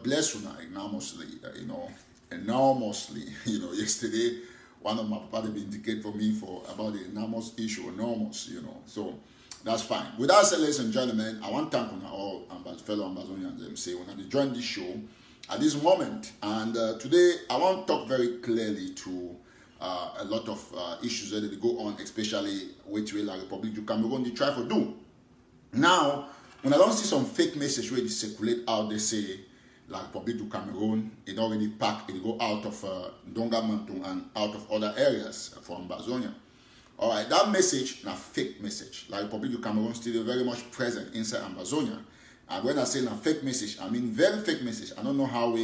bless you now enormously, enormously. Yesterday, one of my papa they indicate for me for about the enormous issue, enormous, So that's fine. With that said, ladies and gentlemen, I want to thank all fellow Amazonians and say when they join this show at this moment. And today, I want to talk very clearly to a lot of issues that they go on, especially which way la Republic du Cameroon they try to do. Now, when I don't see some fake message where they circulate out, they say la Republic du Cameroon it already packed, it go out of Ndonga Mantung and out of other areas from Amazonia. All right, that message na fake message. La Republic du Cameroon still very much present inside Amazonia. And when I say na fake message, I mean very fake message. I don't know how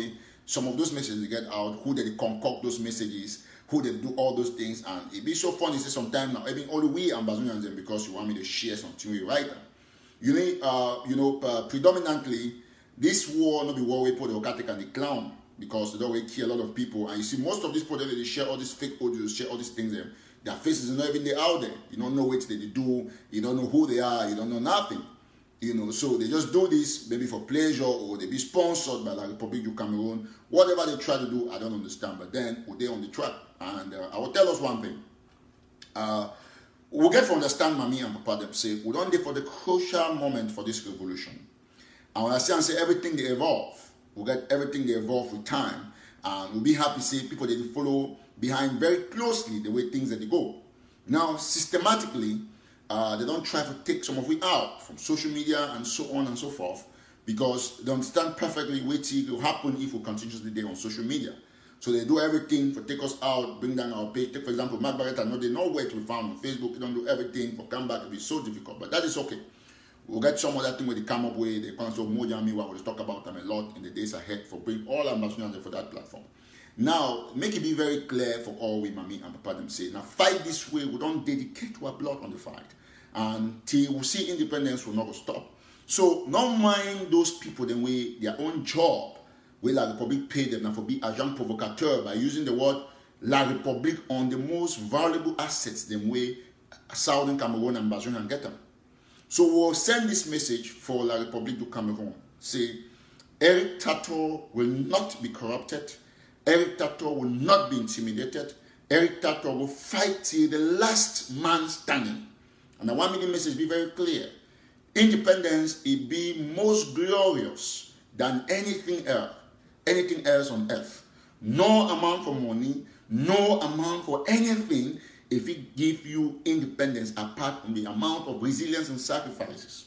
some of those messages get out, who they concoct those messages, who they do all those things, and it be so funny. Say sometimes now, even only we Amazonians them because you want me to share something we write them. Predominantly this war not be war we put the Okatek and the clown because they don't kill a lot of people, and you see most of these people they share all these fake audios, share all these things. Their faces are not even there out there. You don't know what they do. You don't know who they are. You don't know nothing. So they just do this maybe for pleasure or they be sponsored by the Republic du Cameroon. Whatever they try to do, I don't understand. But then they're on the track. And I will tell us one thing. We'll get to understand Mommy and Papa them say, we don't there for the crucial moment for this revolution. And when I say everything they evolve, we'll get everything they evolve with time. And we'll be happy to see people that they follow behind very closely the way things that they go. Now, systematically, they don't try to take some of it out from social media and so on and so forth because they understand perfectly what will happen if we continuously there on social media. So they do everything to take us out, bring down our page. Take, for example, Mark Barrett, I know they know where to be found on Facebook. They don't do everything for come back. It'll be so difficult, but that is okay. We'll get some other thing where they come up with. They can so Mojami, we'll talk about them a lot in the days ahead for bring all Ambassadors for that platform. Now, make it be very clear for all we, Mommy and Papa them say, now fight this way, we don't dedicate our blood on the fight. Until we see independence will not stop. So, not mind those people the way their own job, where La Republic pay them now for be agent provocateur by using the word La Republic on the most valuable assets the way Southern Cameroon and Amazonian get them. So, we'll send this message for La Republic du Cameroon. Say, Eric Tato will not be corrupted. Eric Tato will not be intimidated. Eric Tato will fight till the last man standing. And I want me the message be very clear. Independence it be most glorious than anything else on earth. No amount for money, no amount for anything if it give you independence apart from the amount of resilience and sacrifices.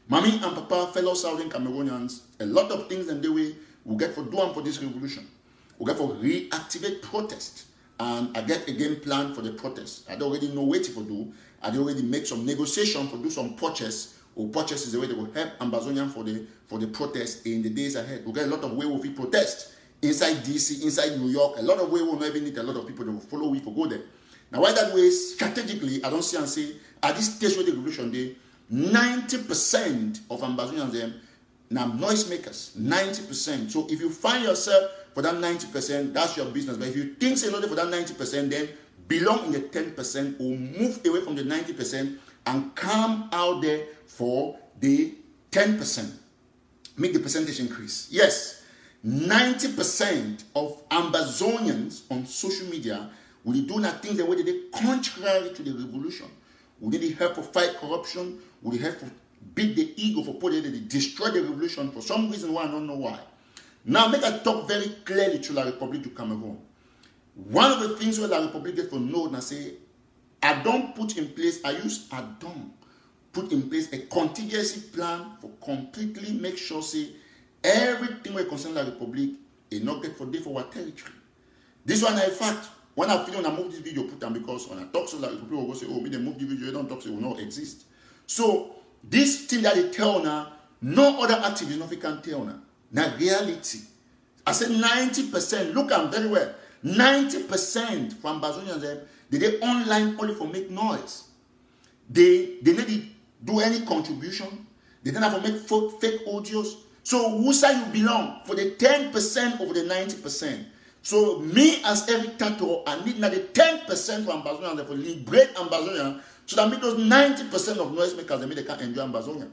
Mommy and Papa, fellow Southern Cameroonians, a lot of things in the way we get for doing for this revolution. We get for reactivate protest. And I get a game plan for the protest. I don't already know what to do. I already make some negotiation to do some purchase. Or purchase is the way that will help Ambazonian for the protest in the days ahead. We get a lot of way we protest inside DC, inside New York. A lot of way we will not even need a lot of people that will follow we for go there. Now why that way strategically I don't see and say at this stage where the revolution day 90% of Ambazonians them now noisemakers. 90%. So if you find yourself for that 90%, that's your business. But if you think say not for that 90%, then belong in the 10% or move away from the 90% and come out there for the 10%. Make the percentage increase. Yes, 90% of Ambazonians on social media will do nothing the way they contrary to the revolution. Will they help to fight corruption? Will they help to beat the ego for put they destroy the revolution for some reason why I don't know why. Now make I talk very clearly to La Republic du Cameroon. One of the things where La Republic get to know and say, I don't put in place, I don't put in place a contingency plan for completely make sure say everything we concern La Republic is not get for day for our territory. This one in fact, when I feel when I move this video, put them because when I talk to La Republic, will go say, oh, me they move the video, you don't talk, so it will not exist. So this thing that they tell now, no other activist nothing can tell now. Now reality. I said 90%, look at them very well. 90% from Ambazonians, they online only for make noise. They didn't do any contribution. They didn't have to make fake audios. So who side you belong? For the 10% over the 90%. So me as Eric Tato, I need now the 10% from Ambazonians for liberate Ambazonian so that make those 90% of noisemakers they can enjoy Ambazonia.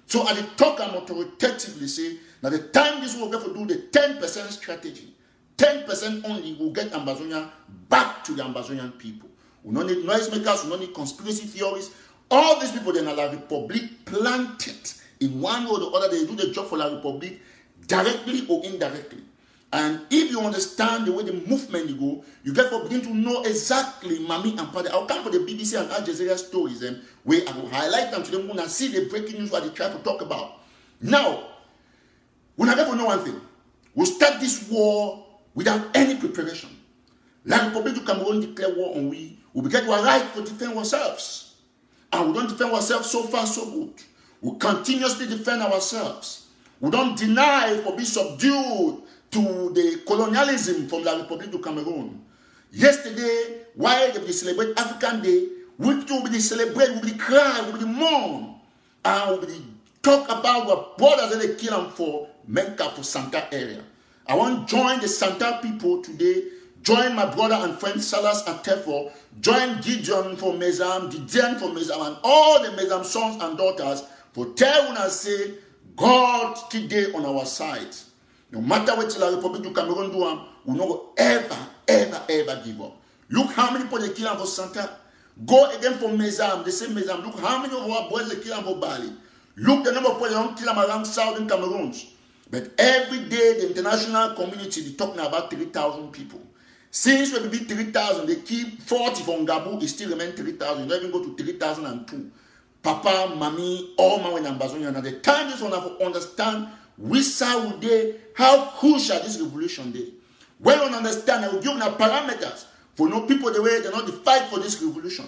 So I talk and authoritatively say, now the time this will get to do the 10% strategy, 10% only will get Ambazonia back to the Ambazonian people. We don't need noisemakers, we don't need conspiracy theories. All these people, they are La Republic planted in one way or the other. They do the job for La Republic directly or indirectly. And if you understand the way the movement you go, you get to begin to know exactly Mami and Paddy. I'll come for the BBC and Al Jazeera stories where I will highlight them to them and see the breaking news what they try to talk about. Now, we never know one thing. We'll start this war without any preparation. La Republic du Cameroon declare war on we. We get our right to defend ourselves. And we don't defend ourselves so far, so good. We continuously defend ourselves. We don't deny for being subdued to the colonialism from La Republic du Cameroon. Yesterday, while they celebrate African Day, we will be celebrate, we will cry, we will mourn, and we will talk about what brothers that they kill them for Menka for Santa area. I want to join the Santa people today, join my brother and friend Salas and Tefo, join Gideon for Mezam, Didian for Mezam, and all the Mezam sons and daughters for tell and say, God today on our side. No matter what La Republic du Cameroon do, we will never, ever give up. Look how many people they kill for Santa. Go again for Mezam, the same Mezam. Look how many of our boys they kill for Bali. Look the number of people they don't kill around southern Cameroons. But every day the international community is talking about 3,000 people. Since we be 3,000, they keep 40 from Gabu, it still remain 3,000. You don't even go to 3,002. Papa, Mami, all my and Ambazonian. At the time this one have to understand we saw they how crucial this revolution is. When you understand, I will give you parameters for no people the way they not fight for this revolution.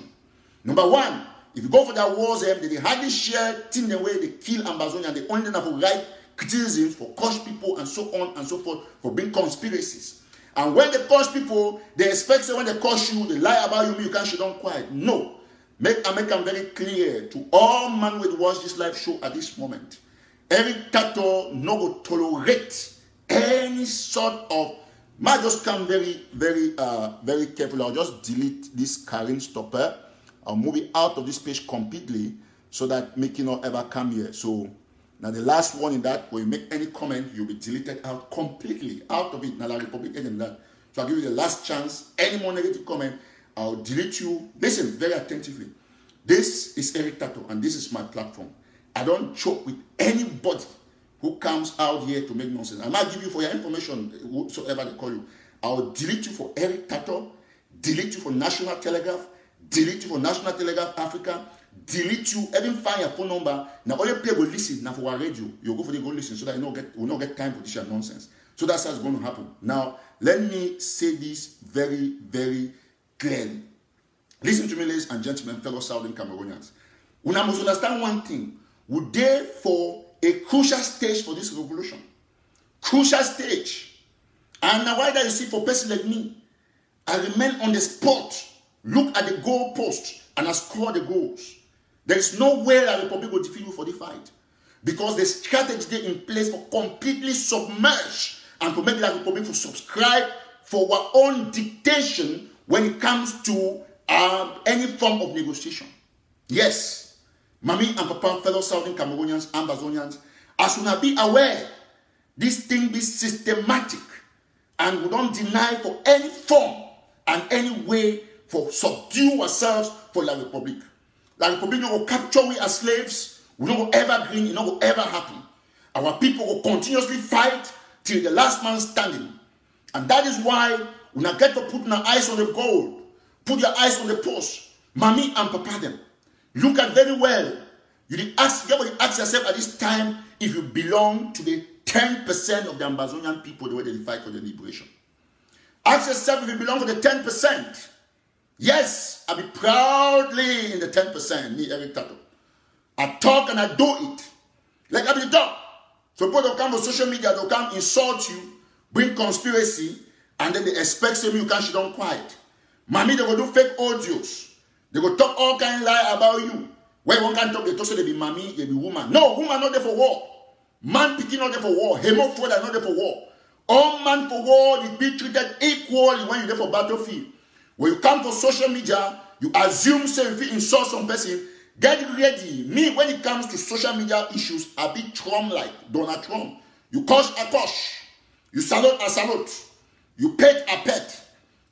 Number one, if you go for that wars, they hardly share thing the way they kill Ambazonian. They only have to write criticisms for curse people and so on and so forth for being conspiracies. And when they curse people, they expect that when they curse you, they lie about you can't shut down quiet. No. Make them very clear to all men who watch this live show at this moment. Eric Tato no will tolerate any sort of. Might just come very careful. I'll just delete this Karin stopper. I'll move it out of this page completely so that making not ever come here. So now the last one in that, when you make any comment, you'll be deleted out completely out of it. Now La Republic and that. So I'll give you the last chance. Any more negative comment, I'll delete you. Listen very attentively. This is Eric Tato and this is my platform. I don't joke with anybody who comes out here to make nonsense. I might give you for your information, whatsoever they call you. I'll delete you for Eric Tato, delete you for National Telegraph, delete you for National Telegraph Africa, delete you, even find your phone number. Now all people will listen. Now for our radio, you go for the go listen so that you will not get time for this nonsense. So that's what's going to happen. Now, let me say this very, very clearly. Listen to me, ladies and gentlemen, fellow Southern Cameroonians. We must understand one thing. We're there for a crucial stage for this revolution. Crucial stage. And now why do you see for a person like me, I remain on the spot, look at the goal post, and I score the goals. There is no way that the Republic will defeat you for the fight. Because the strategy in place for completely submerge and to make the Republic to subscribe for our own dictation when it comes to any form of negotiation. Yes. Mami and Papa, fellow Southern Cameroonians, Ambazonians, as we be aware, this thing be systematic and we don't deny for any form and any way for subdue ourselves for La Republic. La Republic will capture we as slaves, we don't go ever green, it not go ever happen. Our people will continuously fight till the last man standing. And that is why we not get to put our eyes on the goal, put your eyes on the post, Mami and Papa them. Look at very well. You ask yourself at this time if you belong to the 10% of the Ambazonian people the way they fight for the liberation. Ask yourself if you belong to the 10%. Yes, I'll be proudly in the 10%, me, Eric Tato. I talk and I do it. Like I be the dog. So people don't come on social media, they'll come insult you, bring conspiracy, and then they expect you can't shut down quiet. Mommy, they will do fake audios. They will talk all kind of lie about you. When one can talk, they talk so they be mommy, they be woman. No, woman not there for war. Man picking not there for war. Hemophobia not there for war. All man for war, they be treated equally when you're there for battlefield. When you come to social media, you assume say if you insult some person, Get ready. Me, when it comes to social media issues, I be Trump-like, Donald Trump. You kosh a kosh. You salute a salute. You pet a pet.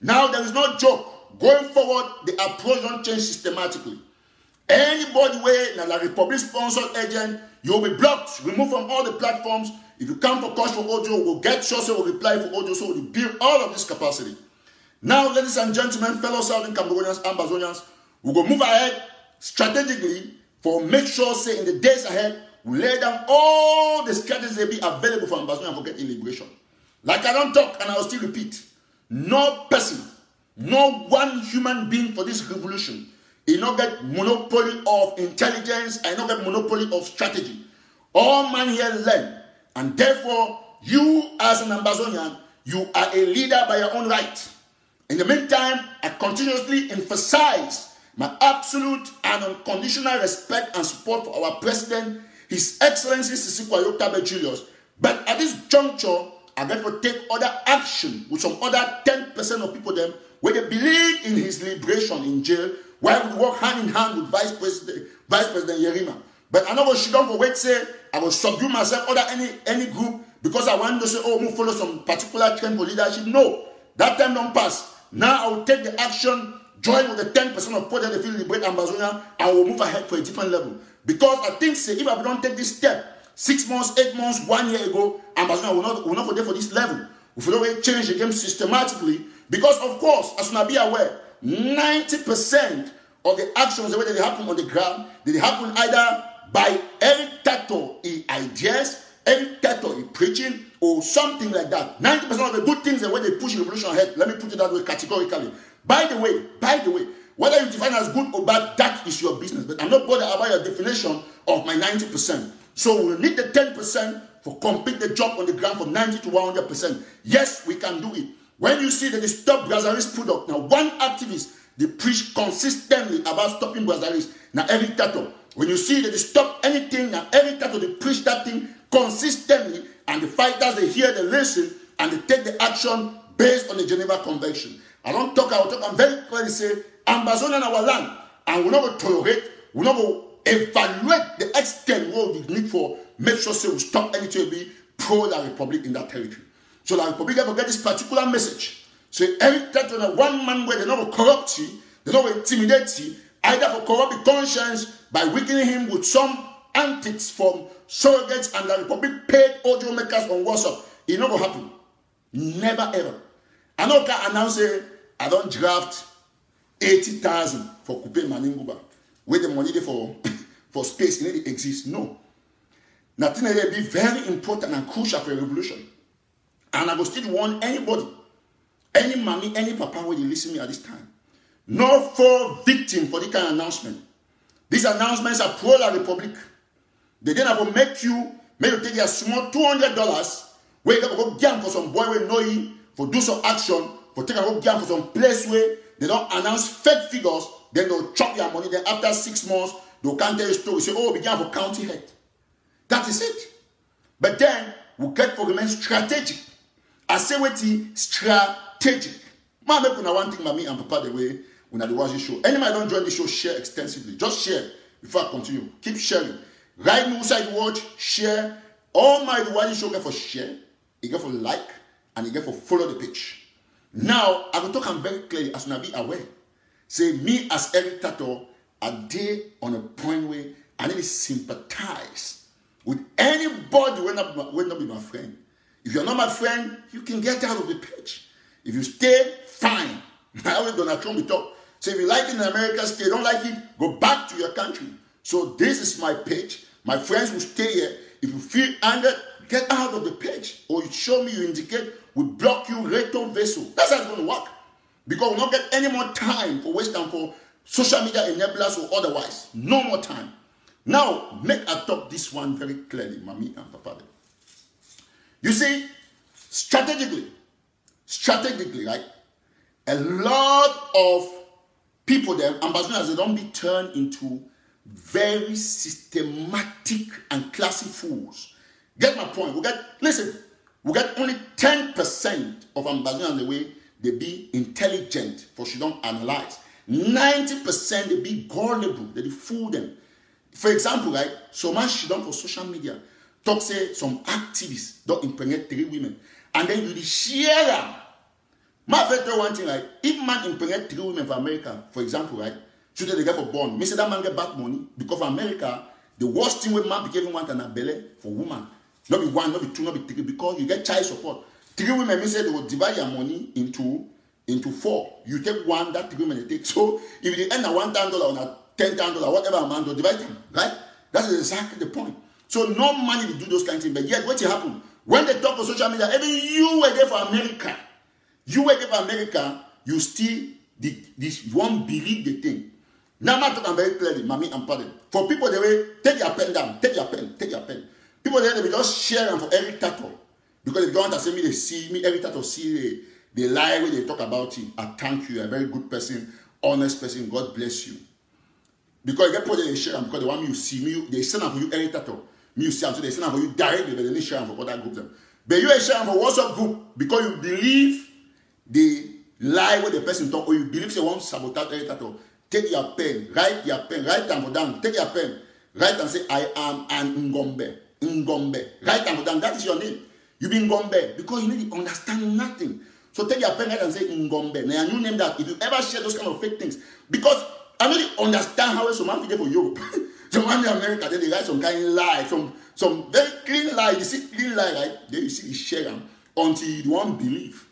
Now there is no joke. Going forward, the approach don't change systematically. Anybody where the Republic sponsored agent, you will be blocked, removed from all the platforms. If you come for kosh for audio, we'll get social, we'll reply for audio, so we'll build all of this capacity. Now, ladies and gentlemen, fellow Southern Cameroonians, Ambazonians, we will move ahead strategically for make sure, say, in the days ahead, we lay down all the strategies that be available for Ambazonians for getting liberation. Like I don't talk, and I will still repeat, no person, no one human being for this revolution, he not get monopoly of intelligence, I not get monopoly of strategy. All man here learn, and therefore, you as an Ambazonian, you are a leader by your own right. In the meantime, I continuously emphasize my absolute and unconditional respect and support for our President, His Excellency Sisi Kwayotabe Julius. But at this juncture, I'm going to take other action with some other 10% of people them where they believe in his liberation in jail, while we work hand in hand with Vice President Yerima. But I know what she don't for wait say I will subdue myself other any group because I want to say, oh, we follow some particular trend for leadership. No, that time don't pass. Now I will take the action, join with the 10% of people that they feel liberate Ambazonia, and will move ahead for a different level. Because I think, say, if I don't take this step, 6 months, 8 months, 1 year ago, Ambazonia will not go for this level. If we don't change the game systematically, because of course, as you may be aware, 90% of the actions, the way that they happen on the ground, they happen either by Eric Tato, ideas, Eric Tato, preaching, or something like that. 90% of the good things, the way they push revolution ahead, let me put it that way categorically. By the way, whether you define as good or bad, that is your business. But I'm not bothered about your definition of my 90%. So we'll need the 10% for complete the job on the ground from 90 to 100%. Yes, we can do it. When you see that they stop Brazzaville's product, now one activist, they preach consistently about stopping Brazzaville. Now every tattoo, when you see that they stop anything, now every tattoo, they preach that thing consistently, and the fighters, they hear, they listen, and they take the action based on the Geneva Convention. I don't talk, I will talk, I'm very clearly say, Ambazonia in our land, and we're not going to tolerate, we're not going to evaluate the extent what we need for, make sure say we stop anything to be pro-La Republic in that territory. So La Republic ever get this particular message. So every time on a one-man way, they're not going to corrupt you, they're not going to intimidate you, either for corrupt the conscience by weakening him with some antics from surrogates and La Republic paid audio makers on WhatsApp. It not going to happen. Never ever. I know can announce I don't draft 80,000 for Coupe Maninguba. Where the money for space it exists. No. Nothing will be very important and crucial for a revolution. And I will still warn anybody, any mommy, any papa who will listen to me at this time. No for victim for this kind of announcement. These announcements are pro-La Republic. They then have to make you take your small $200 where you go jam for some boy who know you, for do some action, for take a go jam for some place where they don't announce fake figures, then they'll chop your money, then after 6 months, they'll can't tell you a story, say, oh, we began for county head. That is it. But then, we get for remain strategic. I say what strategic. Man, make una one thing, mommy and papa, the way when I do watch the show. Anybody don't join the show, share extensively. Just share before I continue. Keep sharing. Right now, side watch, share. All my watch the show get for share, you get for like, and you get for follow the page. Now, I will talk very clearly as I be aware. Say, me as Eric Tato, a day on a point where I need to sympathize with anybody when not be my friend. If you're not my friend, you can get out of the page. If you stay, fine. I always Donald Trump talk. So if you like it in America, stay. Don't like it, go back to your country. So this is my page. My friends will stay here. If you feel angered, get out of the page. Or you show me, you indicate, we block you, recto vessel. That's how it's going to work. Because we'll not get any more time for waste time for social media enablers or otherwise. No more time. Now, make I talk this one very clearly, mommy and papa. You see, strategically, right? A lot of people there, ambassadors, they don't be turned into very systematic and classy fools. Get my point? We get only 10% of ambassadors the way they be intelligent for she don't analyze. 90% they be gullible, they fool them. For example, right, so much she done for social media. Talk say some activists don't impregnate 3 women. And then you share them. My friend tell one thing, like, if man impregnate 3 women for America, for example, right, should they get for born, me say that man get back money, because for America, the worst thing with man became want an belly for woman. Not be 1, not be 2, not be 3, because you get child support. 3 women, me say they will divide your money into 4. You take 1, that 3 women they take. So if they end at $1,000 or at $10,000, whatever amount, they'll divide them, right? That is exactly the point. So no money to do those kind of things. But yet, what will happen? When they talk on social media, even you were there for America. You were there for America, you still, you won't believe the thing. Now I'm talking very clearly, mommy and pardon. For people, they will take your pen down, take your pen. People there, they will just share them for every title. Because if you don't want to say me, they see me, every title see they lie when they talk about it. I thank you, you're a very good person, honest person, God bless you. Because you get people they share them because they want me to see me, they send them for you every title. Me you see them, so they send them for you directly, but they didn't share them for other groups. But you share them for WhatsApp group because you believe the lie when the person talk, or you believe they want to sabotage every title. Take your pen, write down for them. Take your pen, write and say, I am an Ngombe. Write down for them, that is your name. You be Ngombe because you need to understand nothing. So take your pen, write and say Ngombe. Now you name that. If you ever share those kind of fake things, because I really understand how someone people for Europe, someone in America, then they write some kind of lie, some very clean lie. You see clean lie, right? Then you see the share them until you won't believe.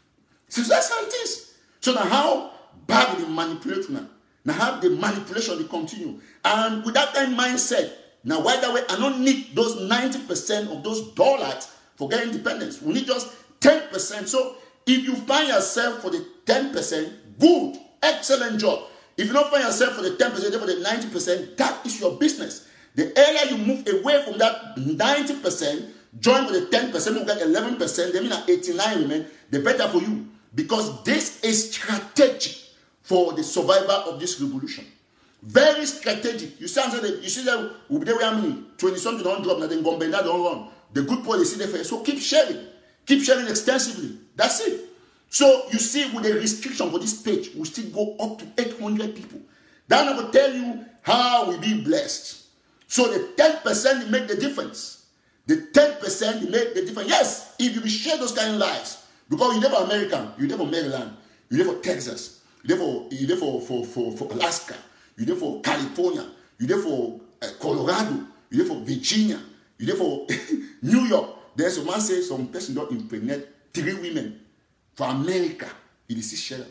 So that's how it is. So now how bad they manipulate now. Now how the manipulation they continue. And with that kind of mindset, now why that way I don't need those 90% of those dollars for getting independence. We need just 10%. So if you find yourself for the 10%, good, excellent job. If you don't find yourself for the 10%, for the 90%, that is your business. The area you move away from that 90%, join with the 10%, you get 11%, they mean at 89 women, the better for you. Because this is strategic for the survival of this revolution. Very strategic. You see that we'll be there how many? 20-something don't drop, nothing gone, but that don't run. The good policy there for you. So keep sharing. Keep sharing extensively. That's it. So you see, with the restriction for this page, we still go up to 800 people. That I will tell you how we be blessed. So the 10% make the difference. The 10% make the difference. Yes, if you share those kind of lies, because you're there for America, you're there for Maryland, you're there for Texas, you're there for Alaska, you're there for California, you're there for Colorado, you're there for Virginia, you're there for New York. There's a man say some person don't impregnate 3 women for America. It is share.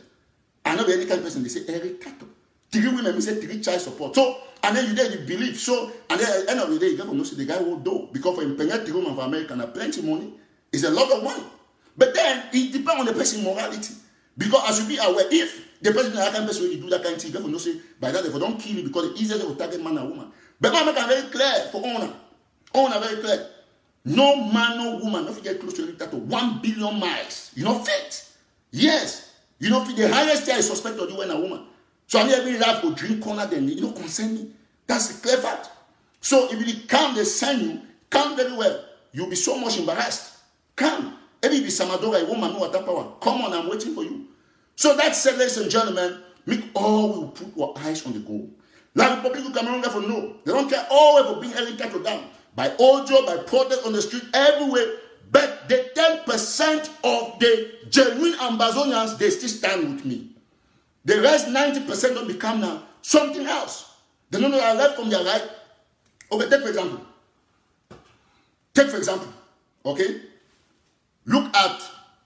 I know the any kind of person they say every cattle. 3 women, we say 3 child support. So and then you there you believe. So and then at the end of the day, you get to know the guy will do because for impregnate 3 women for America and plenty of money. It's a lot of money. But then it depends on the person's morality. Because as you be aware, if the person that kind of person will do that kind of thing, you have to know say by that they don't kill you because the easiest they will target man and woman. But man make it very clear for owner. Owner very clear. No man, no woman, not get close to that to 1 billion miles. You know fit. Yes. You know fit. The highest tier is suspect of you when a woman. So I'm every life for drink corner then you don't concern me. That's the clear fact. So if you come, they send you, come very well. You'll be so much embarrassed. Come. Every be Samadora, a woman, no water power. Come on, I'm waiting for you. So that said, ladies and gentlemen, make all will put our eyes on the goal. Like the people Cameroon for no. They don't care all for being every cattle down. By audio, by protest on the street, everywhere. But the 10% of the genuine Ambazonians, they still stand with me. The rest 90% don't become now something else. They don't know their left from their right. Okay, take for example. Take for example. Okay? Look at,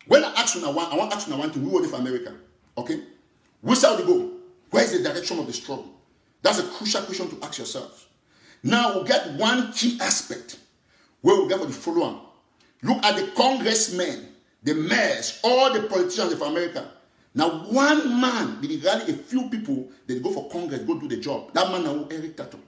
when I ask you now, I want to ask you now one thing. We were for America. Okay? Which side do you go? Where is the direction of the struggle? That's a crucial question to ask yourself. Now we'll get one key aspect where we'll get for the following. Look at the congressmen, the mayors, all the politicians of America. Now one man, did rally a few people, they go for Congress, go do the job. That man now Eric Tato.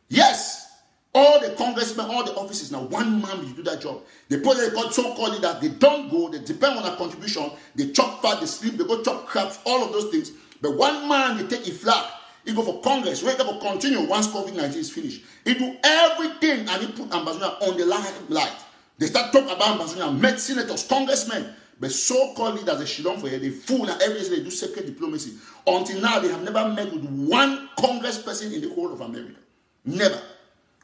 Yes, all the congressmen, all the offices, now one man will do that job. The president so-called leaders, they don't go, they depend on their contribution, they chop fat, they sleep, they go chop crabs, all of those things. But one man, they take a flag. He go for Congress, where he go continue once COVID-19 is finished. He do everything and he put Ambazonia on the limelight. They start talking about Ambazonia, met senators, congressmen, But so-called leaders, they shit on for you, they fool, and every day they do secret diplomacy. Until now, they have never met with one Congress person in the whole of America. Never.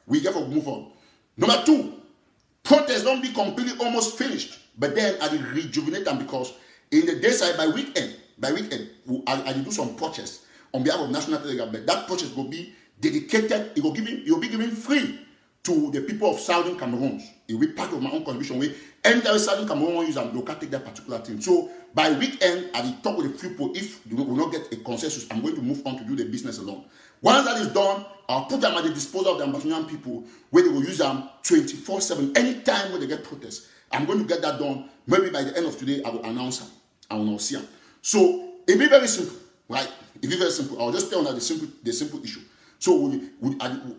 We therefore move on. Number 2, protests don't be completely almost finished. But then I will rejuvenate them because in the dayside, by weekend, I will do some protests on behalf of National Telegraph. But that protest will be dedicated, it will be given free to the people of Southern Cameroon. It will be part of my own contribution. We enter Southern Cameroon use and local take that particular thing. So by weekend, I will talk with the people. If we will not get a consensus, I'm going to move on to do the business alone. Once that is done, I'll put them at the disposal of the Ambazonian people where they will use them 24/7. Anytime when they get protests, I'm going to get that done. Maybe by the end of today, I will announce them. I will not see them. So it'll be very simple, right? It'll be very simple. I'll just tell them the simple issue. So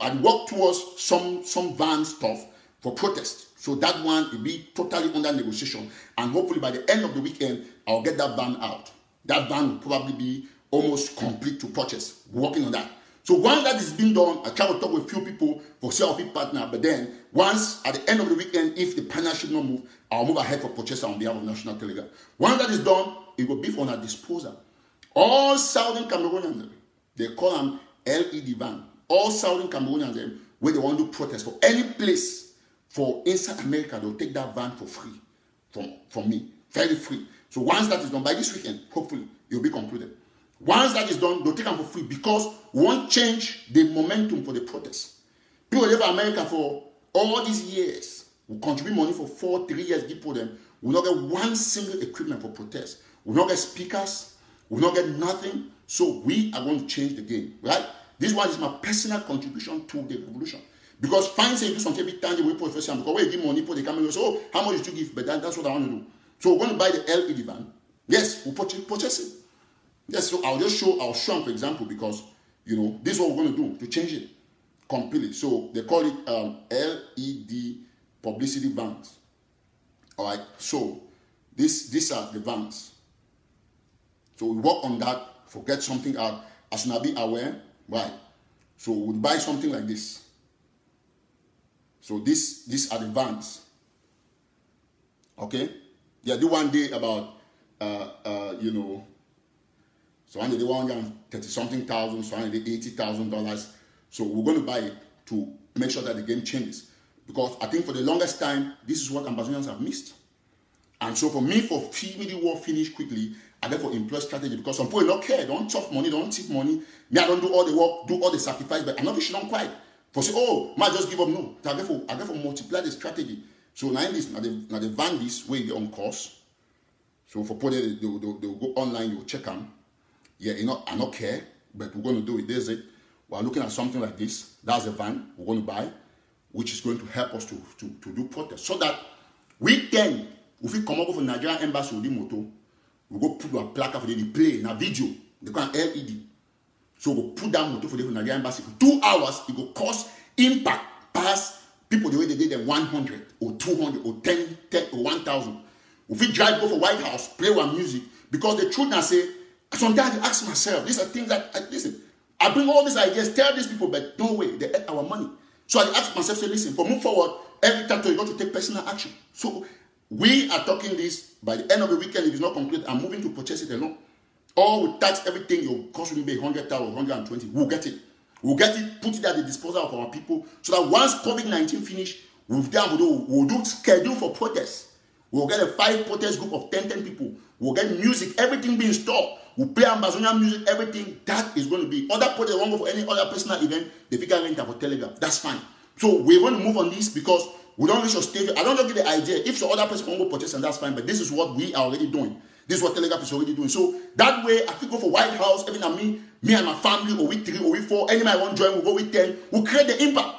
I'd work towards some van stuff for protest. So that one will be totally under negotiation. And hopefully by the end of the weekend, I'll get that van out. That van will probably be almost complete to purchase. Working on that. So once that is being done, I try to talk with a few people for selfie partner. But then once at the end of the weekend, if the partnership not move, I'll move ahead for purchase on behalf of National Telegraph. Once that is done, it will be for our disposal. All Southern Cameroonians, they call them LED van. All Southern Cameroonians, where they want to protest for any place for inside America, they'll take that van for free from me. Very free. So once that is done, by this weekend, hopefully, it will be concluded. Once that is done, they'll take them for free because we won't change the momentum for the protest. People live in America for all these years. We contribute money for 3 years, give for them. We will not get one single equipment for protest. We will not get speakers. We will not get nothing. So we are going to change the game, right? This one is my personal contribution to the revolution. Because fine say you do something every time we put because when you give money for the camera, you say, oh, how much did you give? But that's what I want to do. So we're going to buy the LED van. Yes, we'll purchase it. Yes, so I'll show them, for example, because, you know, this is what we're going to do to change it completely. So they call it LED publicity vans. All right, so these are the vans. So we work on that, forget something out, as soon as be aware, right? So we'll buy something like this. So these are the vans. Okay? Yeah, do one day about, you know, so one day they $130 something thousand, so one day $80,000. So we're going to buy it to make sure that the game changes. Because I think for the longest time, this is what Ambazonians have missed. And so for me, for filming the war finish quickly, I therefore employ strategy because some people don't care, don't chop money, don't tip money. Me, I don't do all the work, do all the sacrifice, but I'm not fishing on quite. For say, oh, might just give up. No. I therefore multiply the strategy. So now the van this way they on course. So for people they'll go online, you'll check them. Yeah, I don't care, but we're going to do it. There's it. We're looking at something like this. That's a van we're going to buy, which is going to help us to do protest. So that we can, if we come up with a Nigerian embassy with the motor, we go put a placard for the play in a video. They call it LED. So we'll put that motor for the Nigerian embassy for 2 hours. It will cause impact past people the way they did them 100 or 200 or 10 or 1,000. If we drive go for White House, play with music, because the truth now say, sometimes I ask myself, these are things that, listen, I bring all these ideas, tell these people, but don't wait, they eat our money. So I ask myself, say, listen, for move forward, every time you got to take personal action. So we are talking this, by the end of the weekend, if it's not concluded, I'm moving to purchase it alone. Or we tax everything, your cost will be 100,000, 120. We'll get it. We'll get it, put it at the disposal of our people, so that once COVID-19 finish, we'll do schedule for protests. We'll get a 5 protest group of 10 people. We'll get music, everything being stored. We'll play Ambazonian music, everything. That is going to be. Other protests won't go for any other personal event. They figure rent for Telegram. That's fine. So we're going to move on this because we don't reach your stage. I don't give the idea. If some other person won't go protest, and that's fine. But this is what we are already doing. This is what Telegraph is already doing. So that way, I could go for White House, even at me and my family, or with 3 or with 4. Anybody want to join, we'll go with 10. We'll create the impact.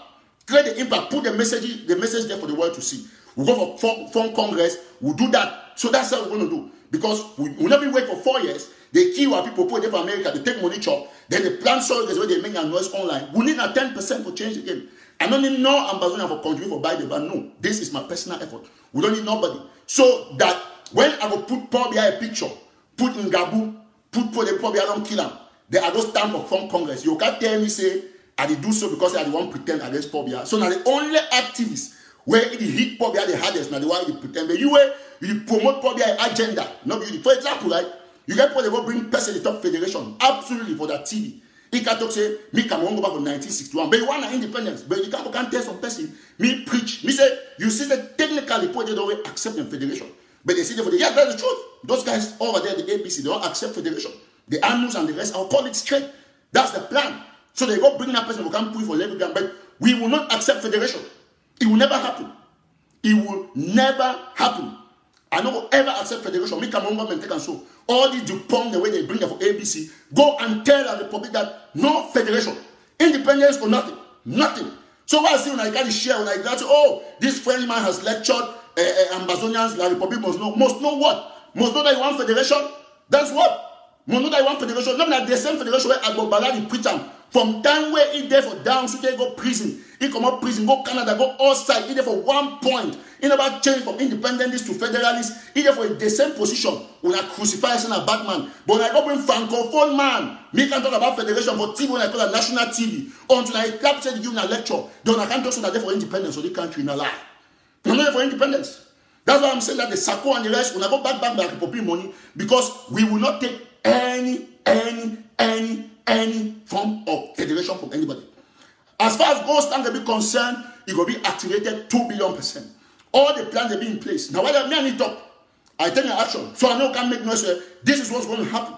Create the impact. Put the message there for the world to see. We'll go for Congress. We'll do that. So that's what we're going to do. Because we'll not be wait for 4 years. They kill our people, put them for America, they take money chop. Then they plant soldiers where they make a noise online. We need a 10% for change the game. I don't need no Ambazonian for contribute for buy the van. No. This is my personal effort. We don't need nobody. So that when I go put Paul behind a picture, put in Gabu, put the Paul behind, I don't kill him. Then I go stand for from Congress. You can't tell me, say, I did do so because I want to pretend against Paul behind. So now the only activists where it hit Paul behind the hardest, now the one they pretend. But you You promote probably an agenda. Not really. For example, right? You get people they go bring person the top federation. Absolutely for that TV. He can talk say, me come on go back for 1961. But you want an independence. But you can't tell some person. Me preach. Me say, you see that technically people they don't accept the federation. But they say for the yeah, that's the truth. Those guys over there, the ABC, they don't accept federation. The ANUs and the rest, I'll call it straight. That's the plan. So they go bring that person who can put for level ground. But we will not accept federation. It will never happen. It will never happen. I don't ever accept federation. Me come on government take and so. All these DuPont, the way they bring them for ABC, go and tell the Republic that no federation, independence or nothing, nothing. So what I see when I got the share, when I got to, oh, this French man has lectured Ambazonians, the Republic must know what? Must know that you want federation? That's what? Must know that you want federation. Not that the same federation where I go Baladi preach them. From time where he there for down, so they go prison. He come up prison, go Canada, go outside. He there for 1 point. He never change from independentists to federalists. He there for the same position. When I crucify as a bad man. But when I go bring francophone man, me can talk about federation for TV when I call a national TV. Until I clap said give a lecture. Then I can't talk so that there for independence of the country in a lie. I'm not there for independence. That's why I'm saying that the Sako and the rest will go back like Republic money because we will not take any form of federation from anybody. As far as gold standard be concerned, it will be activated 2 billion%. All the plans will be in place. Now, whether me and talk, I take an action. So I know can make noise. This is what's going to happen.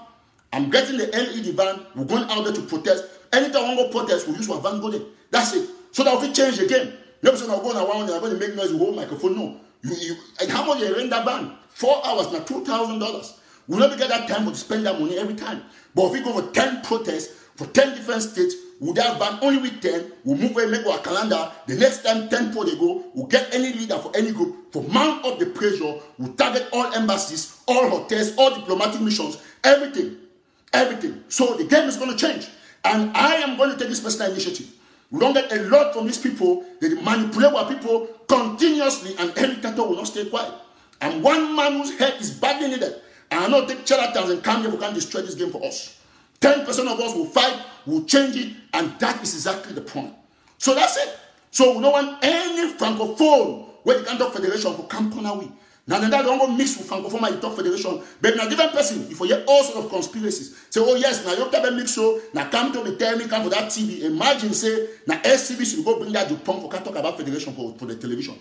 I'm getting the LED van. We're going out there to protest. Anytime I want to protest, we'll use my van go there. That's it. So that we change the game. Never say I'm going around there, I'm going to make noise with whole microphone. No. And how much you rent that van? 4 hours, now $2,000. We'll never get that time to spend that money every time. But if we go for 10 protests, for 10 different states, we'll have ban only with 10, we'll move away, make our calendar. The next time 10 people they go, we'll get any leader for any group, for mount up the pressure, we'll target all embassies, all hotels, all diplomatic missions, everything. Everything. So the game is going to change. And I am going to take this personal initiative. We don't get a lot from these people. They manipulate our people continuously and every dictator will not stay quiet. And one man whose head is badly needed. And I know take charlatans and come here who can destroy this game for us. 10% of us will fight, will change it, and that is exactly the point. So that's it. So we don't want any francophone where they can talk federation for come corner we. Now then that don't go mix with francophone and talk federation. But in a different person, if you hear all sorts of conspiracies, say, oh yes, now you have to mix so, now come to me, tell me, come for that TV. Imagine say, now SCB should go bring that DuPont for talk about federation for the television.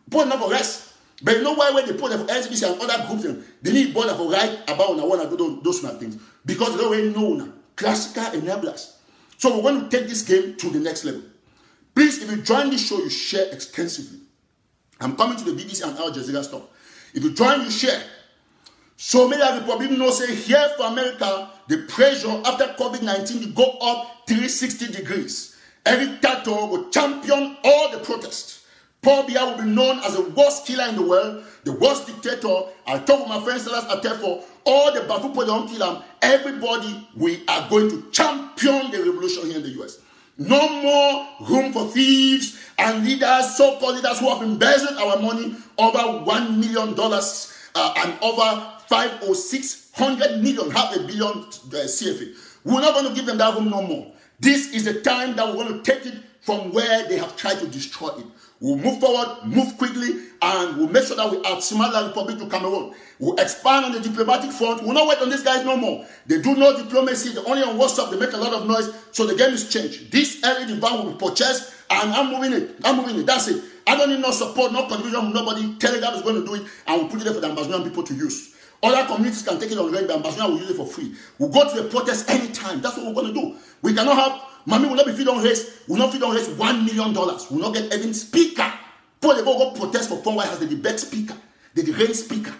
Put not for rest. But you know why when they put them for SBC and other groups, they need bother for right about now want to do those kind of things. Because they already know now. Classical enablers. So we're going to take this game to the next level. Please, if you join this show, you share extensively. I'm coming to the BBC and Al Jazeera stuff. If you join, you share. So many of the people know say here for America, the pressure after COVID-19 will go up 360 degrees. Every dictator will champion all the protests. Paul Biya will be known as the worst killer in the world, the worst dictator. I talk with my friend Salas Atefo, all the Bafupo don't kill him. Everybody, we are going to champion the revolution here in the US. No more room for thieves and leaders, so-called leaders who have embezzled our money over $1 million and over 5 or 600 million, $500 million CFA. We're not going to give them that room no more. This is the time that we're going to take it from where they have tried to destroy it. We'll move forward, move quickly, and we'll make sure that we outsmart the Republic to Cameroon. We'll expand on the diplomatic front. We'll not wait on these guys no more. They do no diplomacy. They're only on WhatsApp. They make a lot of noise. So the game is changed. This LED van will be purchased, and I'm moving it. I'm moving it. That's it. I don't need no support, no contribution from nobody. Telegram is going to do it, and we'll put it there for the Ambazonian people to use. Other communities can take it on rent, but Ambazonian will use it for free. We'll go to the protest anytime. That's what we're going to do. We cannot have, Mami will not be feed on race. We'll not feed on race $1 million. We'll not get even speaker. People they go protest for Pong White House, they the best speaker, they the rain speaker.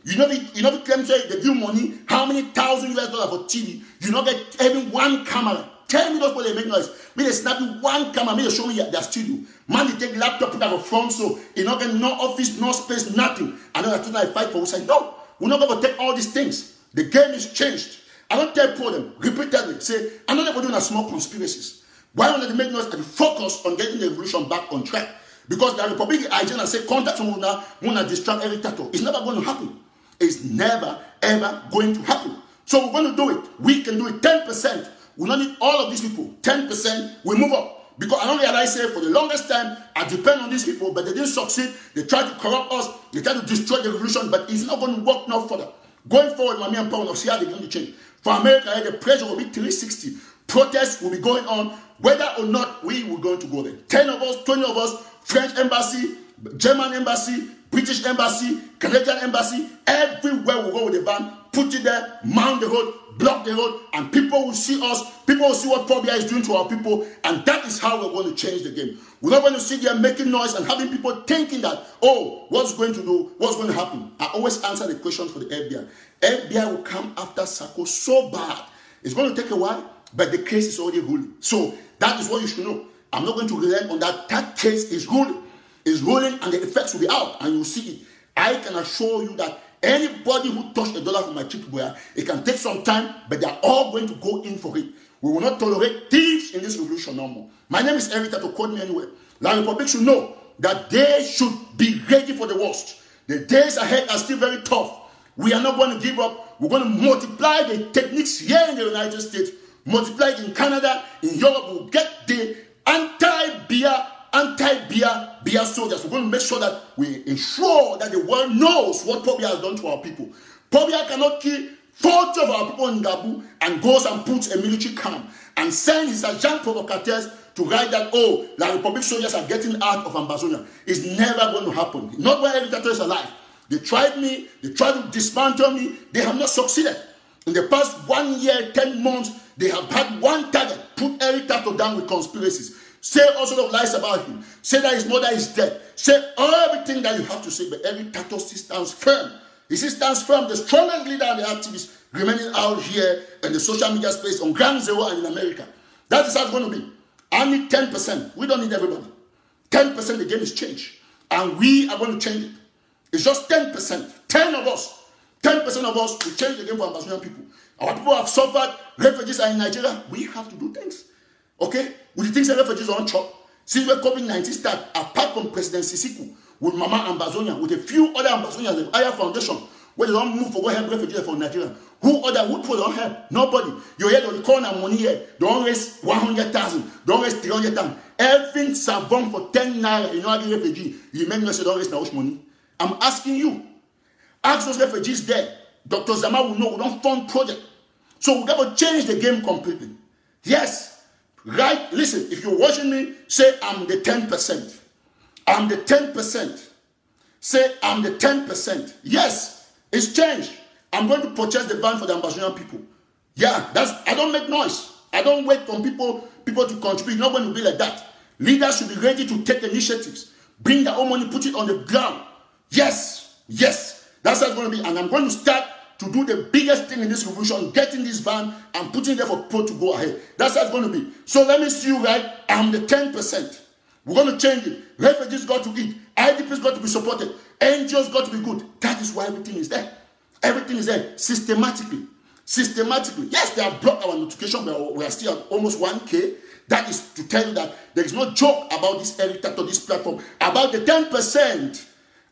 You know the claim say they give money, how many $1,000 for TV? You not get even one camera. Tell me those people they make noise. Me they snap you one camera, me they show me their studio. Man they take laptop, put that front so you not get no office, no space, nothing. I know that's what I fight for. We say no, we're not going to take all these things. The game is changed. I don't tell people them repeatedly. Say I'm not doing a small conspiracies. Why don't they make noise and focus on getting the revolution back on track? Because the Republic agent and say contact from Muna distract every tattoo. It's never going to happen. It's never ever going to happen. So we're going to do it. We can do it. 10%. We don't need all of these people. 10%. We move up. Because I don't realize it for the longest time, I depend on these people, but they didn't succeed. They tried to corrupt us. They tried to destroy the revolution, but it's not going to work no further. Going forward, Mami and Paul, see how they're going to change. For America, the pressure will be 360. Protests will be going on, whether or not we were going to go there. 10 of us, 20 of us, French embassy, German embassy, British embassy, Canadian embassy, everywhere we go with the van, put it there, mount the road, block the road, and people will see us, people will see what Pobia is doing to our people, and that is how we're going to change the game. We're not going to sit there making noise and having people thinking that, oh, what's going to do, what's going to happen? I always answer the questions for the FBI. FBI will come after Sako so bad. It's going to take a while, but the case is already ruling. So that is what you should know. I'm not going to rely on that. That case is ruling. It's ruling, and the effects will be out, and you'll see it. I can assure you that anybody who touched $1 from my chip boy, it can take some time, but they're all going to go in for it. We will not tolerate thieves in this revolution no more. My name is Eric, to quote me anywhere. La Republic should know that they should be ready for the worst. The days ahead are still very tough. We are not going to give up. We're going to multiply the techniques here in the United States, multiply it in Canada, in Europe. We'll get the anti-beer soldiers. We're going to make sure that we ensure that the world knows what Pobia has done to our people. Pobia cannot kill 40 of our people in Gabu and goes and puts a military camp and sends his agent provocateurs to write that, oh, the Republic soldiers are getting out of Ambazonia. It's never going to happen. Not when Infiltrators is alive. They tried me. They tried to dismantle me. They have not succeeded. In the past 1 year, 10 months, they have had one target. Put Eric Tato down with conspiracies. Say all sorts of lies about him. Say that his mother is dead. Say everything that you have to say. But Eric Tato still stands firm. He still stands firm. The strongest leader and the activist remaining out here in the social media space on ground zero and in America. That is how it's going to be. I need 10%. We don't need everybody. 10% the game is changed. And we are going to change it. It's just 10%. 10 of us. 10% of us will change the game for Ambazonian people. Our people have suffered. Refugees are in Nigeria. We have to do things. Okay? With the things that refugees are on top. Since when COVID-19 started, apart from President Sisiku, with Mama Ambazonia, with a few other Ambazonians, the Higher Foundation, where they don't move for what help refugees for Nigeria. Who people don't help? Nobody. You hear the corner money here. They don't raise 100,000. They don't raise 300,000. Every savant for 10 naira, you know, as a refugee, you make me say don't raise that much money. I'm asking you. Ask those refugees there. Dr. Zama will know we don't fund project. So we got to change the game completely. Yes. Right? Listen, if you're watching me, say I'm the 10%. I'm the 10%. Say I'm the 10%. Yes, it's changed. I'm going to purchase the van for the Ambazonian people. Yeah, I don't make noise. I don't wait for people to contribute. It's not going to be like that. Leaders should be ready to take initiatives. Bring their own money, put it on the ground. Yes, yes. That's how it's going to be. And I'm going to start to do the biggest thing in this revolution, getting this van and putting it there for people to go ahead. That's how it's going to be. So let me see you right. I'm the 10%. We're going to change it. Refugees got to eat. IDPs got to be supported. NGOs got to be good. That is why everything is there. Everything is there systematically. Systematically. Yes, they have blocked our notification, but we are still at almost 1K. That is to tell you that there is no joke about this Eric or this platform. About the 10%.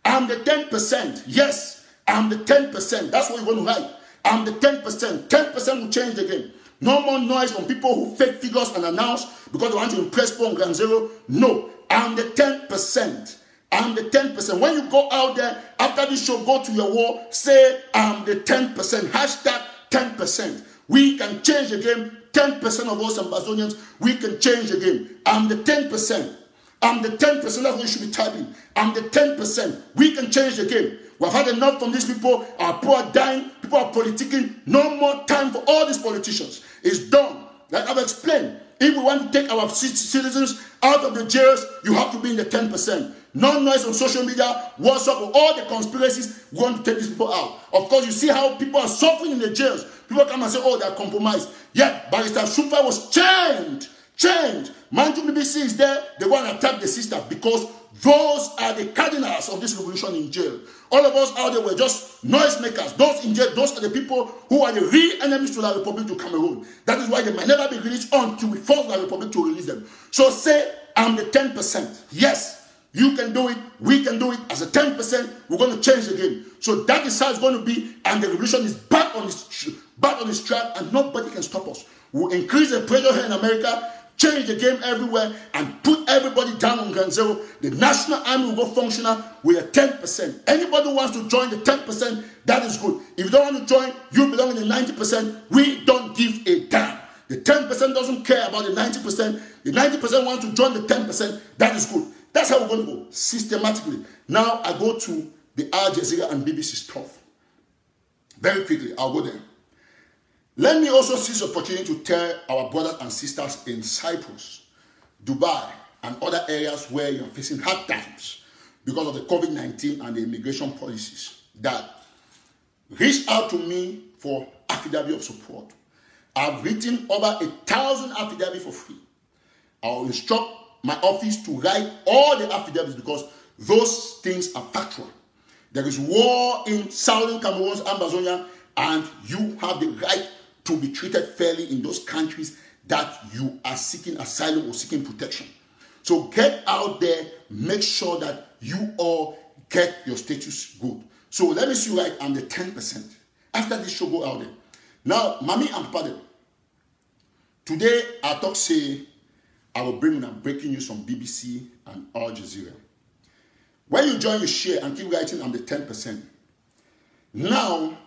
I'm the 10%. Yes, I'm the 10%. That's what you're going to write. I'm the 10%. 10% will change the game. No more noise from people who fake figures and announce because they want to impress people on ground zero. No, I'm the 10%. I'm the 10%. When you go out there, after this show, go to your wall, say, I'm the 10%. Hashtag 10%. We can change the game. 10% of us Ambazonians, we can change the game. I'm the 10%. I'm the 10%. That's what you should be typing. I'm the 10%. We can change the game. We've had enough from these people. Our people are dying. People are politicking. No more time for all these politicians. It's done. Like I've explained. If we want to take our citizens out of the jails, you have to be in the 10%. No noise on social media, WhatsApp, or all the conspiracies want to take these people out. Of course, you see how people are suffering in the jails. People come and say, oh, they're compromised. Yet, Barrister Shufa was chained. Manju BBC is there. They want to attack the sister because those are the cardinals of this revolution in jail. All of us out there were just noisemakers. Those in jail, those are the people who are the real enemies to the Republic to Cameroon. That is why they might never be released until we force the Republic to release them. So say, I'm the 10%. Yes, you can do it. We can do it. As a 10%, we're going to change the game. So that is how it's going to be. And the revolution is back on its track and nobody can stop us. We'll increase the pressure here in America. change the game everywhere, and put everybody down on ground zero. The national army will go functional with a 10%. Anybody who wants to join the 10%, that is good. If you don't want to join, you belong in the 90%. We don't give a damn. The 10% doesn't care about the 90%. The 90% wants to join the 10%. That is good. That's how we're going to go, systematically. Now I go to the Al Jazeera and BBC stuff. Very quickly, I'll go there. Let me also seize the opportunity to tell our brothers and sisters in Cyprus, Dubai, and other areas where you're facing hard times because of the COVID-19 and the immigration policies that reach out to me for affidavit of support. I've written over 1,000 affidavits for free. I'll instruct my office to write all the affidavits because those things are factual. There is war in southern Cameroon's Amazonia, and you have the right to be treated fairly in those countries that you are seeking asylum or seeking protection. So get out there, make sure that you all get your status good. So let me see, right, I'm the 10%. After this show, go out there. Now, Mami and Papa, today I talk say I will bring in breaking news from BBC and Al Jazeera. When you join, you share and keep writing, I'm the 10%. Now,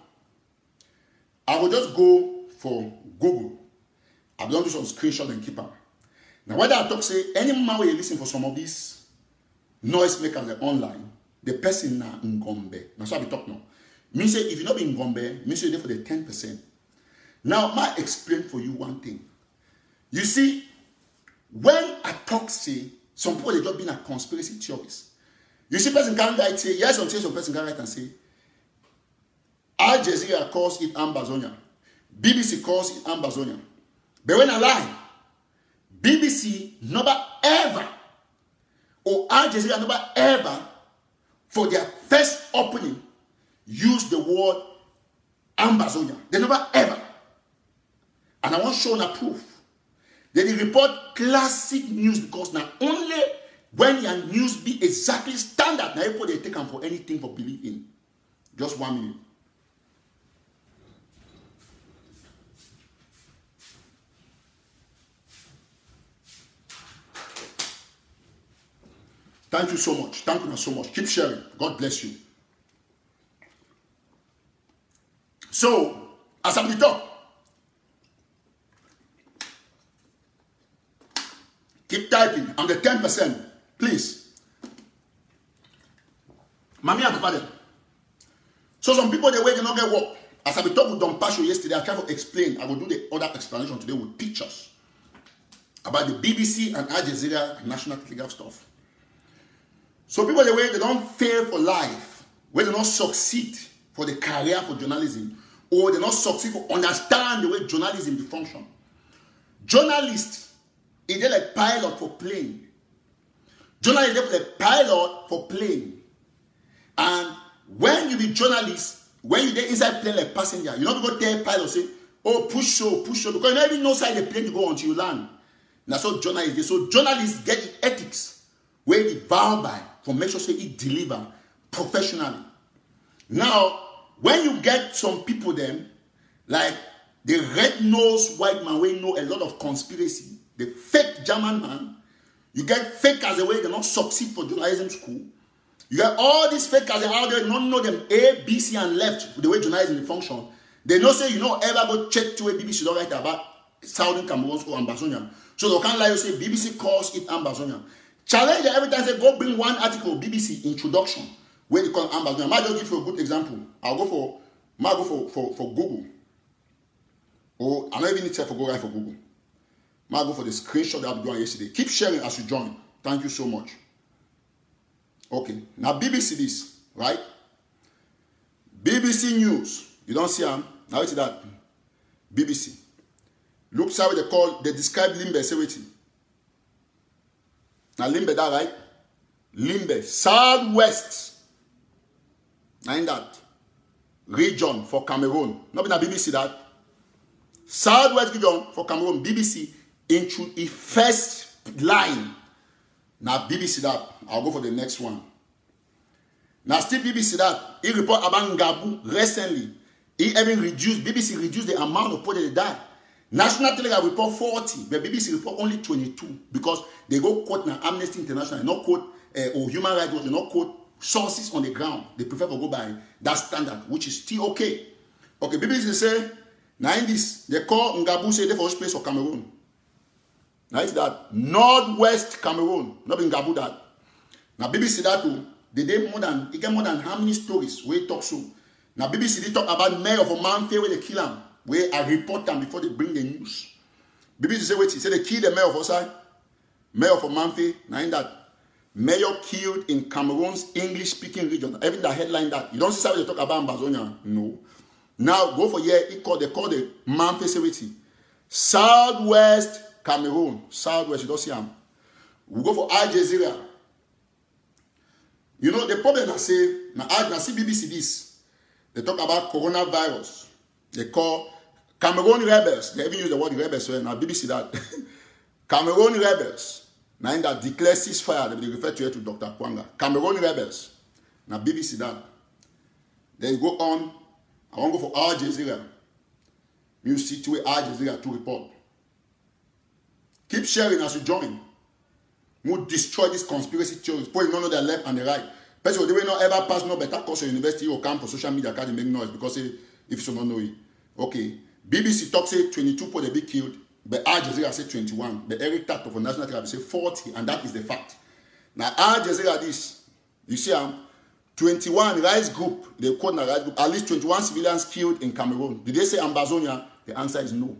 I will just go for Google. I've done this on screenshot and keep up. Now, whether I talk say, any man where you listen for some of these noise makers online, the person na Ngombe. That's why we talk now. Me say, if you not be Ngombe, me say you're there for the 10%. Now, I explain for you one thing. You see, when I talk say, some people they just been a conspiracy theorist. You see, person can write say, yes, some person can write and say, Al Jazeera calls it Amazonia. BBC calls it Amazonia. But when I lie, BBC never ever, or Al Jazeera never ever, for their first opening, use the word Amazonia. They never ever. And I want to show a proof. They report classic news because now only when your news be exactly standard, now people they take them for anything for believe in. Just 1 minute. Thank you so much. Thank you so much. Keep sharing. God bless you. So, as I'm talk, keep typing. I'm the 10%. Please. Mami and Papa. So some people, they wait, they not get work. As I be talking with Don Pasho yesterday, I try to explain. I will do the other explanation today with pictures about the BBC and Al Jazeera and National Telegraph stuff. So people, they wait, they don't fail for life, where they don't succeed for the career for journalism, or they don't succeed for understand the way journalism function. Journalists, is they like pilot for plane. Journalists, they like pilot for plane. And when you be journalist, when you get inside plane like passenger, you not go tell pilot say, oh, push so, because you don't even know side the plane you go until you land. That's so journalists. So journalists get the ethics where they vow by for make sure say it deliver professionally. Now, when you get some people them, like the red-nosed white man, we know a lot of conspiracy, the fake German man, you get fake as a way they not succeed for journalism school. You got all these fakers out there, don't know them A, B, C, and left the way journalism function. They know say you don't ever go check to a BBC don't write about Southern Cameroon or Amazonia. So they can't lie you say BBC calls it Amazonia. Challenge every time say go bring one article BBC introduction where they call Amazonia. I might just give you a good example. I'll go for Google. Or I don't even need to go right for Google. I go for the screenshot that I was doing yesterday. Keep sharing as you join. Thank you so much. Okay, now BBC this, right? BBC News. You don't see them? Now it's that. BBC. Look how they describe Limbe, say what? Now Limbe that, right? Limbe, Southwest. Now in that region for Cameroon. Not in the BBC that. Southwest region for Cameroon, BBC into the first line. Now BBC that. I'll go for the next one. Now still BBC that. He report about Ngabu recently. He even BBC reduced the amount of people that die. National Telegraph report 40, but BBC report only 22 because they go quote now Amnesty International, they not quote or Human Rights Watch, they not quote sources on the ground. They prefer to go by that standard, which is still okay. Okay, BBC say, now in this, they call Ngabu say the first place of Cameroon. Now it's that Northwest Cameroon, not in Ngabu that. Now BBC that too, they get more than how many stories where talk so. Now BBC they talk about mayor of a man where they kill him, where I report them before they bring the news. BBC say wait, he say they kill the mayor of Osai, mayor of a man now in that. Mayor killed in Cameroon's English-speaking region. Even the headline that. You don't see how they talk about Ambazonia. No. Now, go for here. They call the man facility. Southwest Cameroon. Southwest. You don't see them. We go for Jazeera. You know, the problem I say, now see BBC this. They talk about coronavirus. They call Cameroon rebels. They even use the word rebels. So now BBC that. Cameroon rebels. Now in that declare ceasefire, they refer to it to Dr. Kwanga. Cameroon rebels. Now BBC that. Then you go on. I want to go for Al Jazeera. You see to Al Jazeera to report. Keep sharing as you join. We destroy this conspiracy theories. Put none of the left and the right. Person they will not ever pass no better course on university or camp for social media card make noise because if you don't know it. Okay. BBC talk say 22 people they be killed. But Al Jazeera say 21. But Eric Tato for National Telegraph say 40. And that is the fact. Now Al Jazeera this. You see 21 rights group. They quote the rights group. At least 21 civilians killed in Cameroon. Did they say Ambazonia? The answer is no.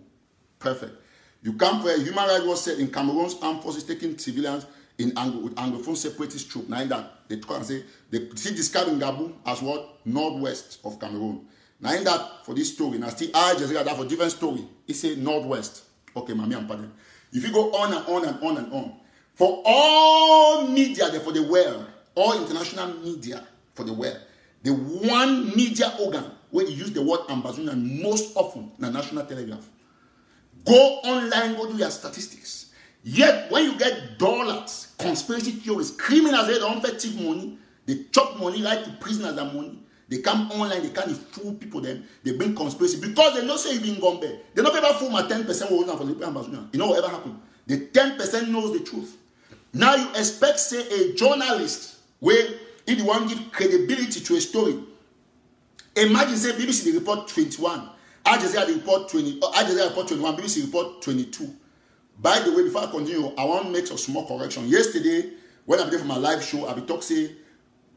Perfect. You can't where Human Rights Watch said in Cameroon's armed forces taking civilians in with Anglophone separatist troop. Now in that they talk and say they see describing Gabu as what? Northwest of Cameroon. Now in that for this story, now still Al Jazeera that for different story. It say Northwest. Okay, mommy and pardon. If you go on and on and on and on, for all media for the world, all international media for the world, the one media organ where you use the word Ambazonia most often, the National Telegraph. Go online, go do your statistics. Yet, when you get dollars, conspiracy theories, criminals, they don't pay cheap money, they chop money right to prisoners and money. They come online, they can't fool people then. They bring conspiracy because they don't say you been gone there. They don't ever fool my 10% for the Ambazonia. You know what ever happened? The 10% knows the truth. Now you expect, say, a journalist where if you want to give credibility to a story, imagine say BBC they report 21, Al Jazeera they report 20, Al Jazeera report 21, BBC report 22. By the way, before I continue, I want to make some small correction. Yesterday, when I did for my live show, I be talk say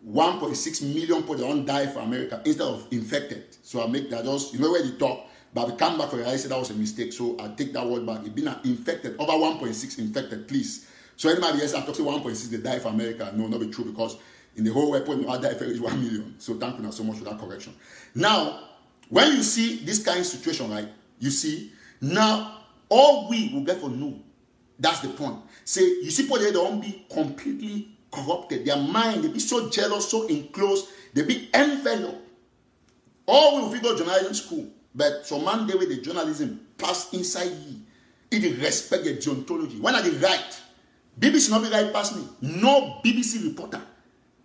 1.6 million people don't die for America instead of infected. So I make that just, you know where they talk, but I come back for it. I said that was a mistake. So I take that word back. It's been infected, over 1.6 infected, please. So anybody else I talk say 1.6 they die for America. No, not be true because in the whole world, I die for 1 million. So thank you so much for that correction. Now, when you see this kind of situation, right, you see, now all we will get for no. That's the point. Say, you see people they don't be completely corrupted. Their mind, they be so jealous, so enclosed, they be enveloped. All we will figure journalism school, but some man the way the journalism pass inside you, it respect the deontology. When I did right, BBC not be right past me. No BBC reporter,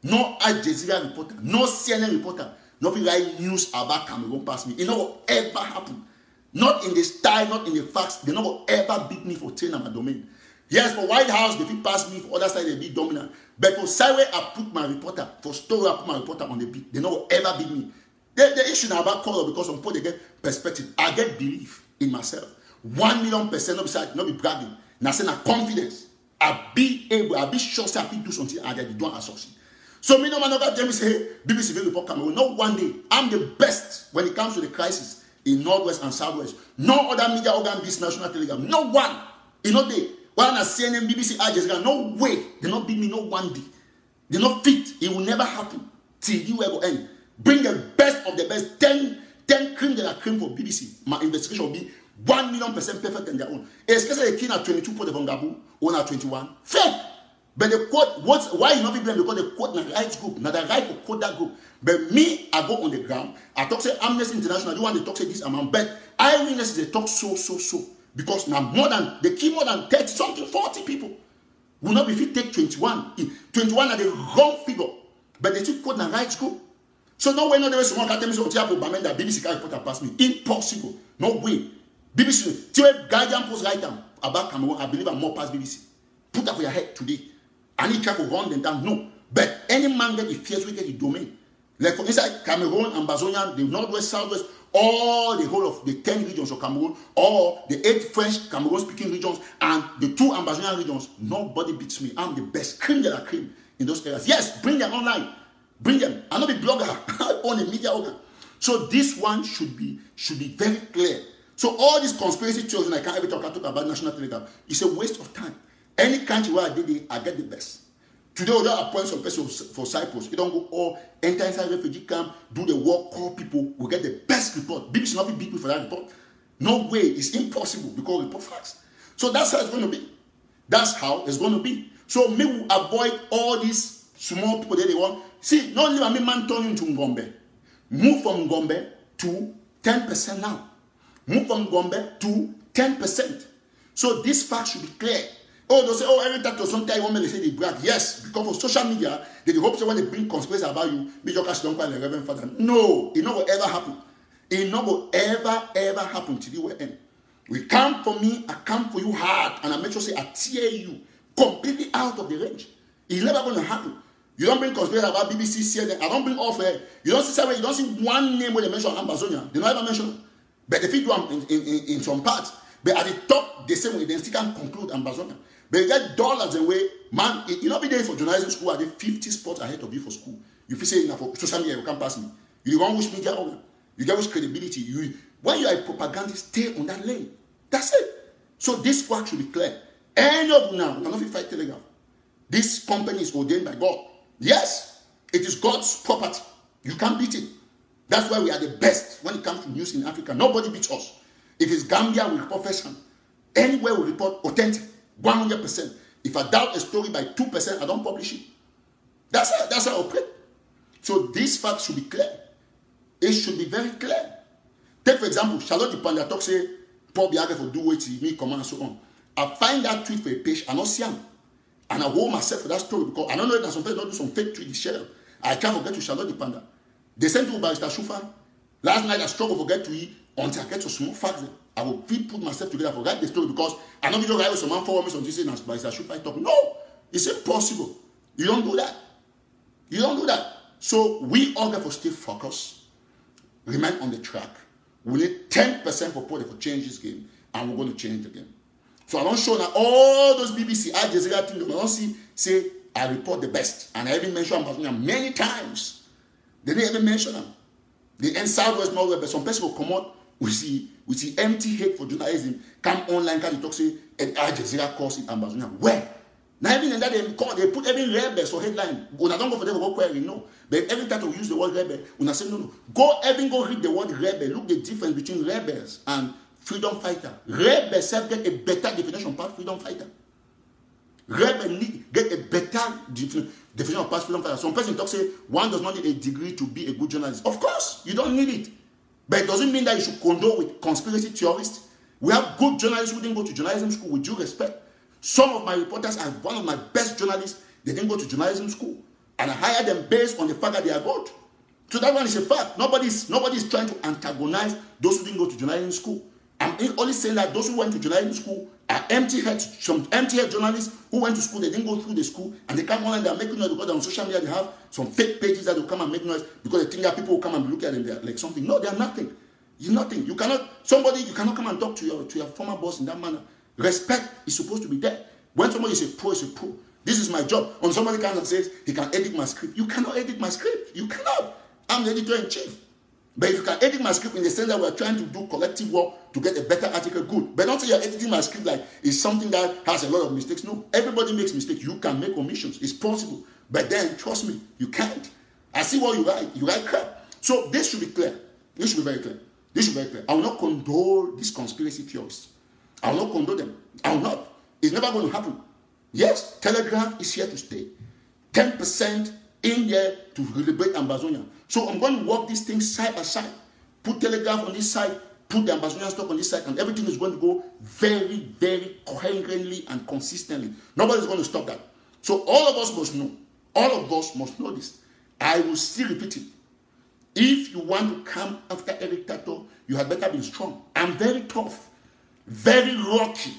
no Al Jazeera reporter, no CNN reporter, not be right news about Cameroon past me. It not ever happen. Not in the style, not in the facts. They not ever beat me for training my domain. Yes, for White House, they fit pass me. For other side, they be dominant. But for Sideway, I put my reporter. For Story, I put my reporter on the beat. They not ever beat me. The issue now about color because some people they get perspective. I get belief in myself. 1,000,000%, not beside, not be bragging. Now say na confidence. I be able, I be sure say I can do something and they don't succeed. So me no man over Jamie say, hey, BBC will report Cameroon. Not one day. I'm the best when it comes to the crisis in Northwest and Southwest. No other media organ beats National Telegram. No one. You know they. When I CNN, BBC, Al Jazeera, no way. They not beat me no one day. They not fit. It will never happen till you ever end. Bring the best of the best. 10 cream that are cream for BBC. My investigation will be 1,000,000% perfect in their own. Especially the king at 22 for the Bongabu, one at 21. Fake. But the quote, why you not be blamed? Because the quote na right group, not the right to quote that group. But me, I go on the ground. I talk say Amnesty International. You want to talk say this amount, but eyewitnesses they talk so. Because now they kill more than 30 something 40 people. Will not be fit take 21. 21 are the wrong figure, but they still quote the right group. So no way, no there is someone can tell me so that BBC can't report past me. Impossible. No way. BBC, the Guardian Post right now about Cameroon, I believe I'm more past BBC. Put that for your head today. I need try to run them down. No. But any man that is fierce will get the domain. Like for inside Cameroon, Ambazonia, the Northwest, Southwest, all the whole of the 10 regions of Cameroon, or the 8 French Cameroon speaking regions, and the 2 Ambazonian regions, nobody beats me. I'm the best. Cream de la cream in those areas. Yes, bring them online. Bring them. I'm not a blogger. I own a media organ. So this one should be very clear. So all these conspiracy theories, and I can't ever talk about national telegraph, it's a waste of time. Any country where I did it, I get the best. Today, we don't appoint some person for Cyprus. You don't go all enter inside refugee camp, do the work, call people. We get the best report. BBC not be beat me for that report. No way. It's impossible because report facts. So that's how it's going to be. That's how it's going to be. So me will avoid all these small people that they want. See, not only man turn into Ngombe. Move from Ngombe to 10% now. Move from Ngombe to 10%. So this fact should be clear. Oh, they'll say, oh, every time sometimes you want me to say they brag. Yes, because of social media, they hope so when they bring conspiracy about you, make your cash don't call the Reverend Father. No, it not will ever happen. It not will ever happen till you will end. We come for me, I come for you hard, and I make sure say I tear you completely out of the range. It's never going to happen. You don't bring conspiracy about BBC, CNN. I don't bring off air. You don't see one name where they mention Ambazonia. They don't ever mention it. But they fit you in some parts. But at the top, they say when they still can't conclude Ambazonia. But you get dollars and way, man, you know, be there for journalism school, I did 50 spots ahead of you for school. You feel say, for social media, you can't pass me. You don't which media organ. You get which credibility. When you are a propagandist, stay on that lane. That's it. So this fact should be clear. Any of you now, we cannot fight Telegraph. This company is ordained by God. Yes, it is God's property. You can't beat it. That's why we are the best when it comes to news in Africa. Nobody beats us. If it's Gambia, we report first hand. Anywhere we report authentic. 100%. If I doubt a story by 2%, I don't publish it. That's how I operate. So this fact should be clear. It should be very clear. Take for example, Charlotte Dupanda talk say, Paul Biagre for do what he me command and so on. I find that tweet for a page, I not see him. And I hold myself for that story because I don't know if some people don't do some fake tweet, share. I can't forget to Charlotte Dupanda. They sent to Barrister Shufan. Last night I struggled to forget to eat until I get to small facts. I will put myself together for write the story because I know video guy with some man forward me some things and Barrister Shufan talk. No, it's impossible. You don't do that. You don't do that. So we all have to stay focused, remain on the track. We need 10% for Port for change this game, and we're going to change the game. So I don't show now all those BBC, Al Jazeera things. I don't say I report the best, and I even mention Ambazonia many times. They didn't even mention them. The end Southwest Norway, but some people will come out with the empty hate for journalism. Come online, can talk say and Al Jazeera calls it Ambazonia. Where? Now even in that they put every rebels for headline. When I don't go for them work where we know. But every time we use the word rebel, when I say no. Go read the word rebel. Look the difference between rebels and freedom fighter. Rebel self get a better definition past freedom fighter. Rebel need get a better definition of past freedom fighter. Some person talk say one does not need a degree to be a good journalist. Of course, you don't need it. But it doesn't mean that you should condone with conspiracy theorists. We have good journalists who didn't go to journalism school with due respect. Some of my reporters are one of my best journalists. They didn't go to journalism school. And I hired them based on the fact that they are good. So that one is a fact. Nobody's trying to antagonize those who didn't go to journalism school. I'm only saying that those who went to journalism school are empty-headed, some empty-head journalists who went to school, they didn't go through the school, and they come online, they're making noise because on social media they have some fake pages that will come and make noise because they think that people will come and look at them, they're like something. No, they are nothing. You're nothing. You cannot come and talk to your former boss in that manner. Respect is supposed to be there. When somebody is a pro, is a pro. This is my job. When somebody comes and says he can edit my script, you cannot edit my script. You cannot. I'm the editor-in-chief. But if you can edit my script in the sense that we're trying to do collective work to get a better article, good. But don't say you're editing my script like it's something that has a lot of mistakes. No, everybody makes mistakes. You can make omissions. It's possible. But then, trust me, you can't. I see what you write. You write crap. So this should be clear. This should be very clear. This should be very clear. I will not condone these conspiracy theorists. I will not condone them. I will not. It's never going to happen. Yes, Telegraph is here to stay. 10% in there to liberate Ambazonia. So I'm going to work these things side by side. Put Telegraph on this side, put the Ambazonian stock on this side, and everything is going to go very, very coherently and consistently. Nobody's going to stop that. So all of us must know. All of us must know this. I will still repeat it. If you want to come after Eric Tato, you had better be strong. I'm very tough. Very rocky.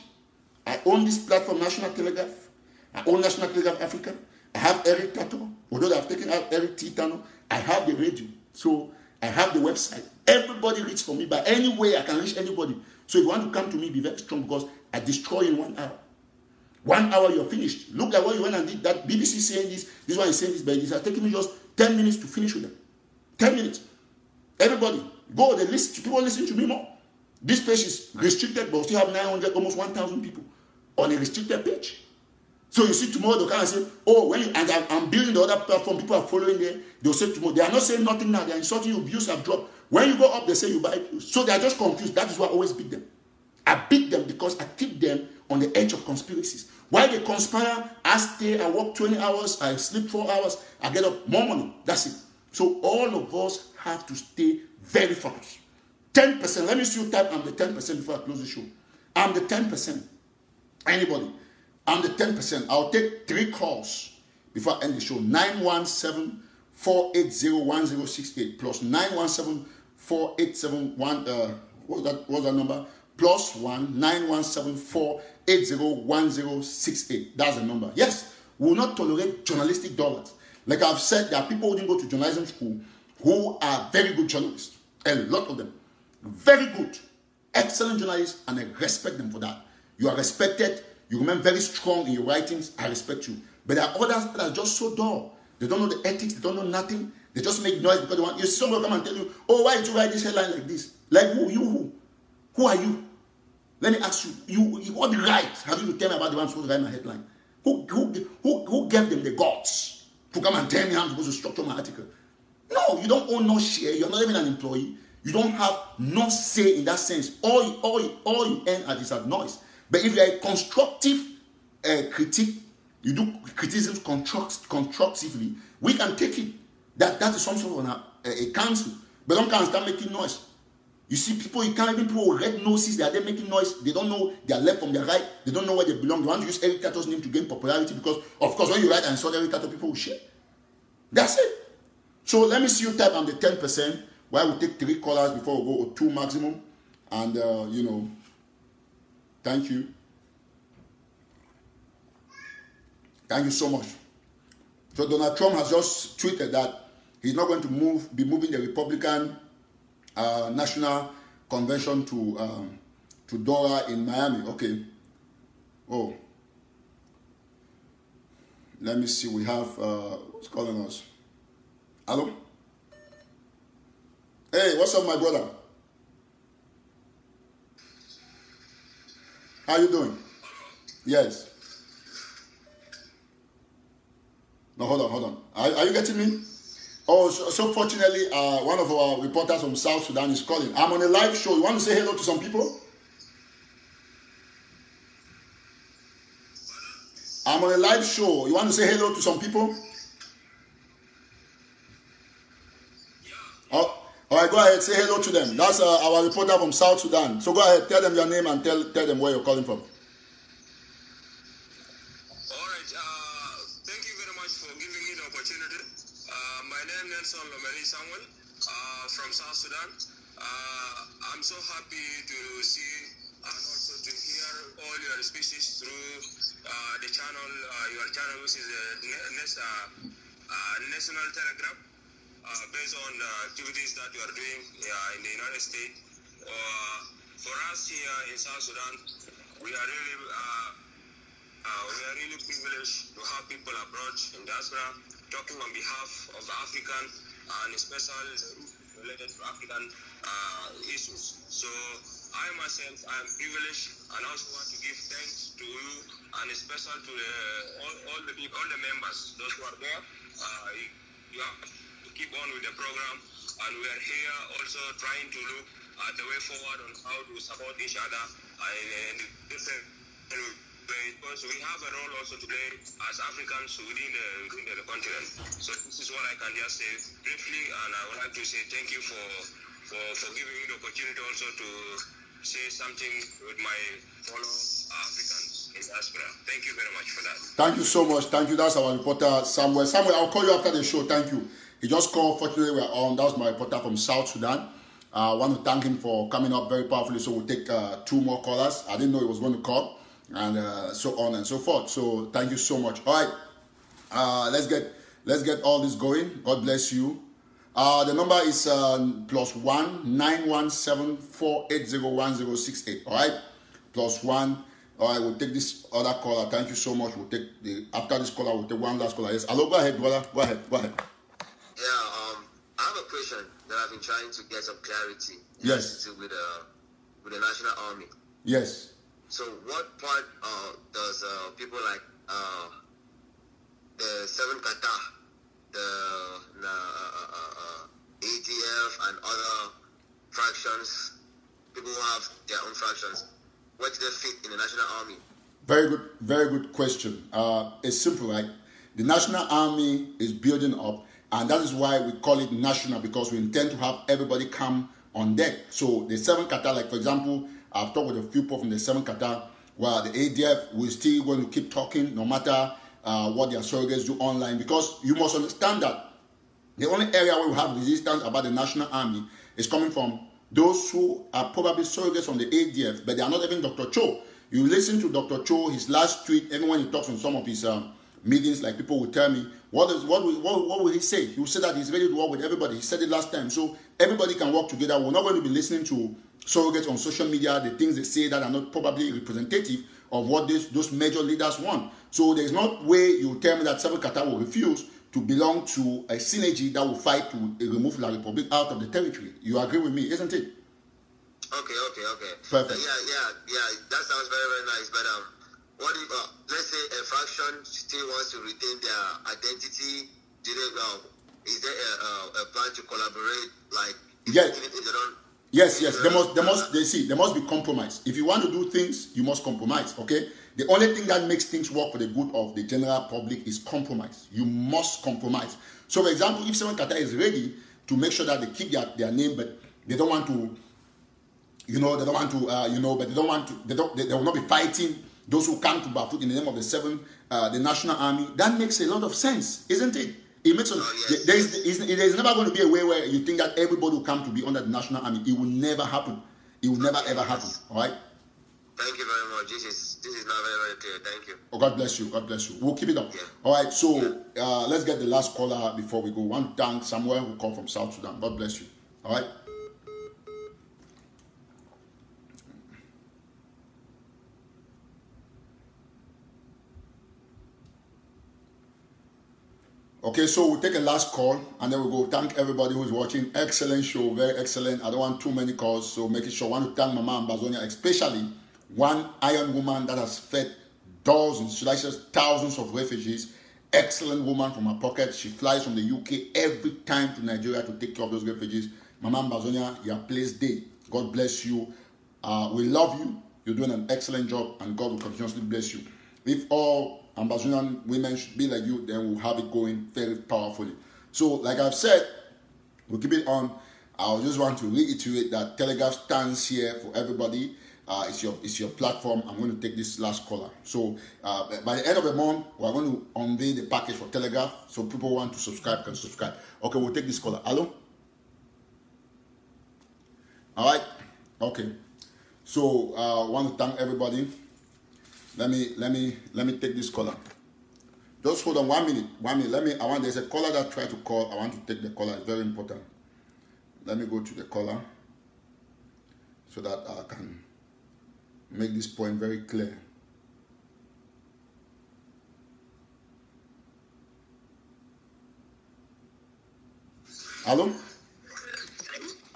I own this platform, National Telegraph. I own National Telegraph Africa. I have Eric Tato. Although they have taken out Eric Titano, I have the radio. So I have the website. Everybody reads for me. By any way, I can reach anybody. So if you want to come to me, be very strong because I destroy in 1 hour. 1 hour, you're finished. Look at what you went and did. That BBC saying this one is saying this, but it has taken me just 10 minutes to finish with them. 10 minutes. Everybody, go. They listen. People listen to me more. This page is restricted, but we still have 900, almost 1,000 people on a restricted page. So you see tomorrow they'll come and say, oh, when you, and I'm building the other platform, people are following there. They'll say tomorrow, they are not saying nothing now. They are insulting you, views have dropped. When you go up, they say you buy views. So they are just confused. That is why I always beat them. I beat them because I keep them on the edge of conspiracies. While they conspire, I stay, I work 20 hours, I sleep 4 hours, I get up more money. That's it. So all of us have to stay very focused. 10%. Let me see you type I'm the 10% before I close the show. I'm the 10%. Anybody? I'm the 10%. I'll take 3 calls before I end the show. 917-480-1068 plus 917-487-1. What's that number? Plus 1-917-480-1068. That's the number. Yes, we will not tolerate journalistic dollars. Like I've said, there are people who didn't go to journalism school who are very good journalists. A lot of them. Very good. Excellent journalists, and I respect them for that. You are respected. You remain very strong in your writings. I respect you. But there are others that are just so dull. They don't know the ethics. They don't know nothing. They just make noise because they want. You see someone come and tell you, oh, why did you write this headline like this? Like who? You who? Who are you? Let me ask you. What right have you to tell me about the one supposed to write my headline? Who gave them the guts to come and tell me how I'm supposed to structure my article? No, you don't own no share. You're not even an employee. You don't have no say in that sense. All you earn is at noise. But if you are a constructive critique, you do criticism constructively, we can take it. That is some sort of a council. But don't come and start making noise. You see people, you can't even people with red noses, they are there making noise. They don't know their left from their right. They don't know where they belong. They want to use Eric Tato's name to gain popularity because, of course, when you write and insult Eric Tato, people will share. That's it. So let me see you type on the 10%. Why we take 3 callers before we go 2 maximum. And, thank you. Thank you so much. So Donald Trump has just tweeted that he's not going to be moving the Republican National Convention to Dora in Miami. Okay. Oh. Let me see. We have, who's calling us? Hello? Hey, what's up, my brother? How you doing? Yes. No, hold on. Are you getting me? Oh, so fortunately, one of our reporters from South Sudan is calling. I'm on a live show. You want to say hello to some people? I'm on a live show. You want to say hello to some people? Oh, all right, go ahead. Say hello to them. That's our reporter from South Sudan. So go ahead. Tell them your name and tell them where you're calling from. From South Sudan. I'm so happy to see and also to hear all your speeches through the channel, your channel, which is the National Telegraph, based on the activities that you are doing in the United States. For us here in South Sudan, we are really privileged to have people abroad in diaspora talking on behalf of the African and especially related to African issues. So I myself, I am privileged and also want to give thanks to you and especially to all the members, those who are there. You have to keep on with the program, and we are here also trying to look at the way forward on how to support each other in different because we have a role also to play as Africans within the continent. So this is what I can just say briefly, and I would like to say thank you for giving me the opportunity also to say something with my fellow Africans in diaspora. Thank you very much for that. Thank you so much. Thank you. That's our reporter, Samuel. Samuel, I'll call you after the show. Thank you. He just called. Fortunately, we're on. That was my reporter from South Sudan. I want to thank him for coming up very powerfully. So we'll take 2 more callers. I didn't know he was going to call, and so on and so forth. So thank you so much. All right, let's get all this going. God bless you. The number is +1 917 480 1068. All right, +1. All right, we'll take this other caller. Thank you so much. We'll take after this caller, we'll take one last caller. Yes, hello. Go ahead, brother. Go ahead. Yeah, I have a question that I've been trying to get some clarity. Yes. With the National Army. Yes. So, what part does people like the 7 Qatar, the ADF, and other fractions, people who have their own fractions, where do they fit in the National Army? Very good question. It's simple, right? The National Army is building up, and that is why we call it national, because we intend to have everybody come on deck. So the 7 Qatar, like for example, I've talked with a few people from the 7 Qatar, where the ADF will still going to keep talking no matter what their surrogates do online, because you must understand that the only area where we have resistance about the National Army is coming from those who are probably surrogates from the ADF, but they are not even Dr. Cho. You listen to Dr. Cho, his last tweet, even when he talks on some of his meetings, like people will tell me, what will he say? He will say that he's ready to work with everybody. He said it last time. So everybody can work together. We're not going to be listening to surrogates on social media, the things they say that are not probably representative of what those major leaders want. So there's no way you tell me that 7 Qatar will refuse to belong to a synergy that will fight to remove La Republic out of the territory. You agree with me, isn't it? Okay. Perfect. Yeah. That sounds very, very nice. But what if, let's say, a faction still wants to retain their identity? Is there a plan to collaborate? Like, yes. If they don't. Yes. There must be compromise. If you want to do things, you must compromise. Okay. The only thing that makes things work for the good of the general public is compromise. You must compromise. So, for example, if 7 Qatar is ready to make sure that they keep their name, but they don't want to, they will not be fighting those who come to Bafut in the name of the National Army. That makes a lot of sense, isn't it? It makes there's never going to be a way where you think that everybody will come to be under the National Army. It will never happen. It will never ever happen. All right. Thank you very much. This is now very, very clear. Thank you. Oh, God bless you. God bless you. We'll keep it up. Yeah. All right. So let's get the last caller before we go. One thank Samuel who called from South Sudan. God bless you. All right. Okay, so we'll take a last call and then we'll go thank everybody who's watching. Excellent show, very excellent. I don't want too many calls, so making sure I want to thank Mama Ambazonia, especially one iron woman that has fed dozens, should I say thousands of refugees. Excellent woman from her pocket. She flies from the UK every time to Nigeria to take care of those refugees. Mama Ambazonia, your place day. God bless you. We love you. You're doing an excellent job and God will continuously bless you. If all Ambazonian women should be like you, then we'll have it going very powerfully. So, like I've said, we'll keep it on. I just want to reiterate that Telegraph stands here for everybody. It's your platform. I'm going to take this last caller. So, by the end of the month, we're going to unveil the package for Telegraph. So, people who want to subscribe can subscribe. Okay, we'll take this caller. Hello? All right. Okay. So, I want to thank everybody. Let me take this caller. Just hold on 1 minute. 1 minute. There's a caller that tried to call. I want to take the caller. It's very important. Let me go to the caller so that I can make this point very clear. Hello?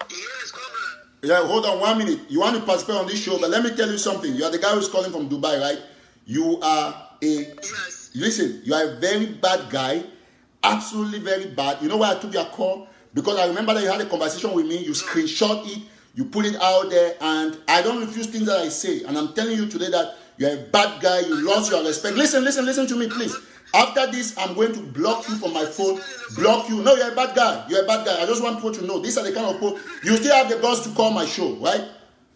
Yes, Cobra. Yeah, hold on 1 minute. You want to participate on this show, but let me tell you something. You are the guy who's calling from Dubai, right? You are Yes. Listen, you are a very bad guy. Absolutely very bad. You know why I took your call? Because I remember that you had a conversation with me. You screenshot it. You put it out there. And I don't refuse things that I say. And I'm telling you today that you're a bad guy. You lost your respect. Listen to me, please. After this, I'm going to block you from my phone. Block you. No, you're a bad guy. You're a bad guy. I just want people to know. These are the kind of people. You still have the guts to call my show, right?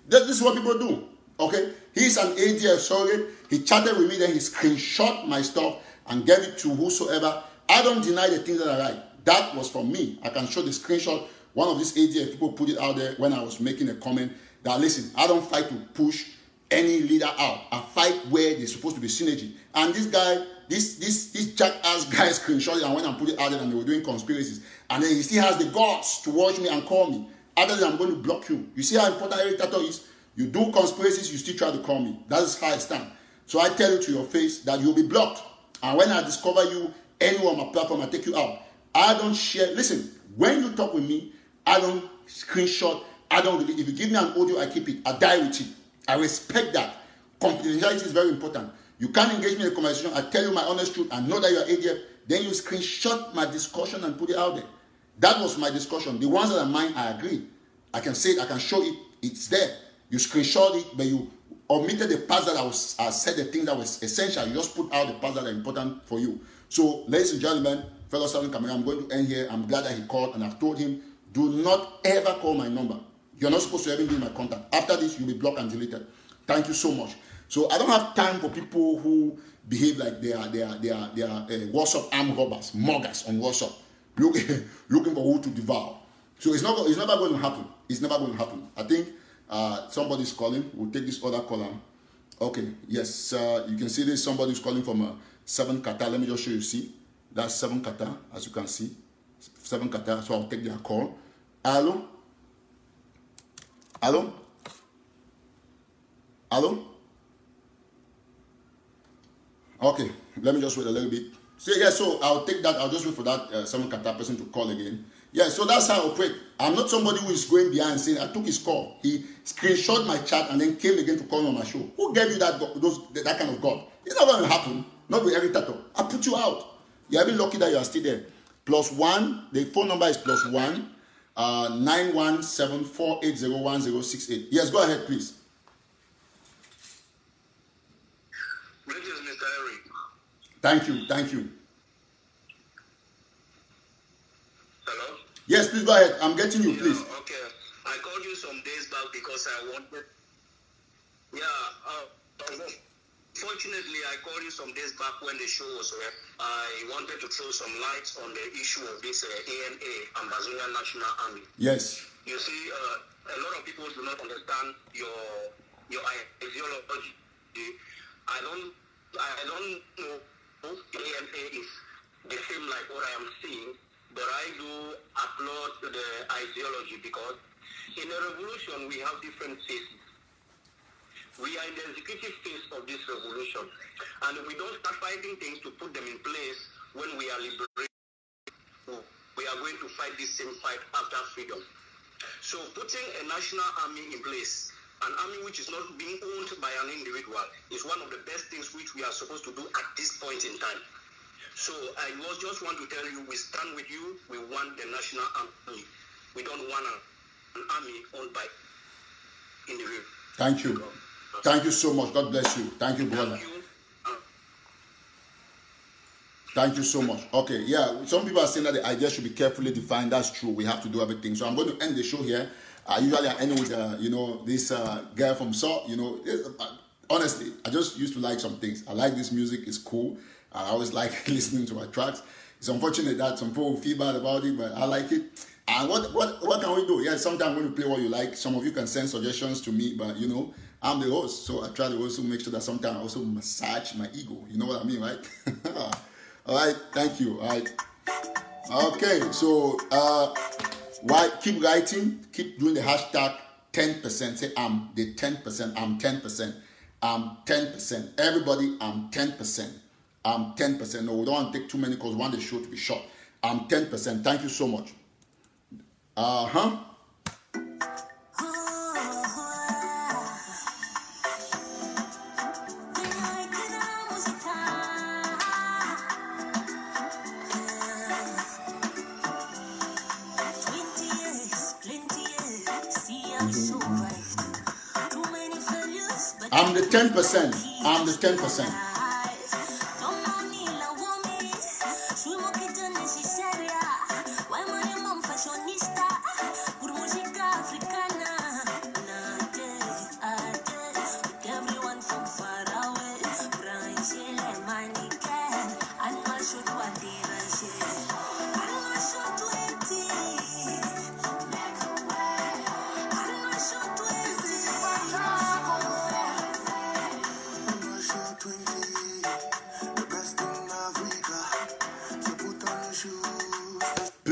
This is what people do. Okay? He's an ADF surrogate. He chatted with me. Then he screenshot my stuff and gave it to whosoever. I don't deny the things that are right. That was from me. I can show the screenshot One of these ADF people put it out there when I was making a comment that, listen, I don't fight to push any leader out. I fight where there's supposed to be synergy. And this guy, this jackass guy screenshot it and when I put it out there and they were doing conspiracies. And then he still has the guts to watch me and call me. Other than I'm going to block you. You see how important Infiltrator is? You do conspiracies, you still try to call me. That is how I stand. So I tell you to your face that you'll be blocked. And when I discover you anywhere on my platform, I take you out. I don't share. Listen, when you talk with me, I don't screenshot. I don't really. If you give me an audio, I keep it. I die with it. I respect that. Confidentiality is very important. You can't engage me in a conversation. I tell you my honest truth. I know that you are ADF. Then you screenshot my discussion and put it out there. That was my discussion. The ones that are mine, I agree. I can say it. I can show it. It's there. You screenshot it, but you omitted the parts that I said the thing that was essential. You just put out the parts that are important for you. So, ladies and gentlemen, fellow Southern Camera, I'm going to end here. I'm glad that he called, and I've told him, do not ever call my number. You're not supposed to ever give my contact. After this, you'll be blocked and deleted. Thank you so much. So, I don't have time for people who behave like they are WhatsApp armed robbers, muggers on WhatsApp, looking for who to devour. So, it's never going to happen. It's never going to happen. I think somebody's calling. We'll take this other caller. Okay, yes, you can see this. Somebody's calling from 7 Qatar. Let me just show you. See, that's 7 Qatar, as you can see. 7 Qatar. So I'll take their call. Hello? Hello? Hello? Okay, let me just wait a little bit. So yeah, so I'll take that. I'll just wait for that 7 Qatar person to call again. Yeah, so that's how I operate. I'm not somebody who is going behind saying I took his call. He screenshot my chat and then came again to call me on my show. Who gave you that kind of God? It's not going to happen. Not with every tattoo. I put you out. You're even lucky that you are still there. +1. The phone number is +1 917-480-1068. Yes, go ahead, please. Greetings, Mr. Eric. Thank you. Thank you. Hello? Yes, please go ahead. I'm getting you, please. Okay. I called you some days back because I wanted... Fortunately, I called you some days back when the show was where I wanted to throw some light on the issue of this ANA, Amazonian National Army. Yes. You see, a lot of people do not understand your ideology. I don't know if ANA is the same like what I am seeing, but I do applaud the ideology because in a revolution we have different phases. We are in the executive phase of this revolution, and if we don't start fighting things to put them in place when we are liberated, we are going to fight this same fight after freedom. So putting a national army in place, an army which is not being owned by an individual, is one of the best things which we are supposed to do at this point in time. So I just want to tell you, we stand with you. We want the national army. We don't want an army owned by individuals. Thank you. Thank you so much. God bless you. Thank you, brother. Thank you so much. Okay, yeah. Some people are saying that the idea should be carefully defined. That's true. We have to do everything. So I'm going to end the show here. Usually I end with, this girl from Saw. Honestly, I just used to like some things. I like this music. It's cool. I always like listening to her tracks. It's unfortunate that some people feel bad about it, but I like it. And what can we do? Yeah, sometimes I'm going to play what you like. Some of you can send suggestions to me, but I'm the host, so I try to also make sure that sometimes I also massage my ego. You know what I mean, right? All right, thank you. All right. Okay, so keep writing, keep doing the hashtag 10%. Say I'm the 10%, I'm 10%, I'm 10%. Everybody, I'm 10%. I'm 10%. No, we don't want to take too many calls. We want the show to be short. I'm 10%. Thank you so much. I'm the 10%. I'm the 10%.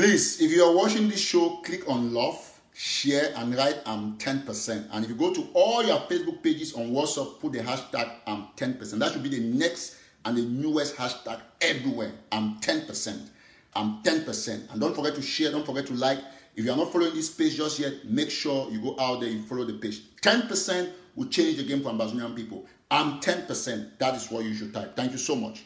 Please, if you are watching this show, click on love, share, and write I'm 10%. And if you go to all your Facebook pages on WhatsApp, put the hashtag I'm 10%. That should be the next and the newest hashtag everywhere. I'm 10%. I'm 10%. And don't forget to share, don't forget to like. If you are not following this page just yet, make sure you go out there and follow the page. 10% will change the game for Ambazonian people. I'm 10%. That is what you should type. Thank you so much.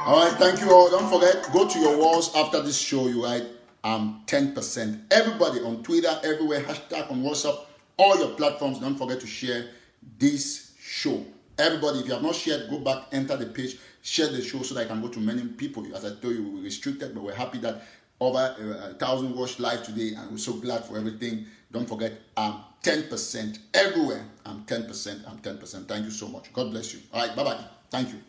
All right, thank you all. Don't forget, go to your walls after this show. You write, I'm 10%. Everybody on Twitter, everywhere, hashtag on WhatsApp, all your platforms. Don't forget to share this show. Everybody, if you have not shared, go back, enter the page, share the show so that I can go to many people. As I told you, we're restricted, but we're happy that over 1,000 watched live today, and we're so glad for everything. Don't forget, I'm 10% everywhere. I'm 10%. I'm 10%. Thank you so much. God bless you. All right, bye-bye. Thank you.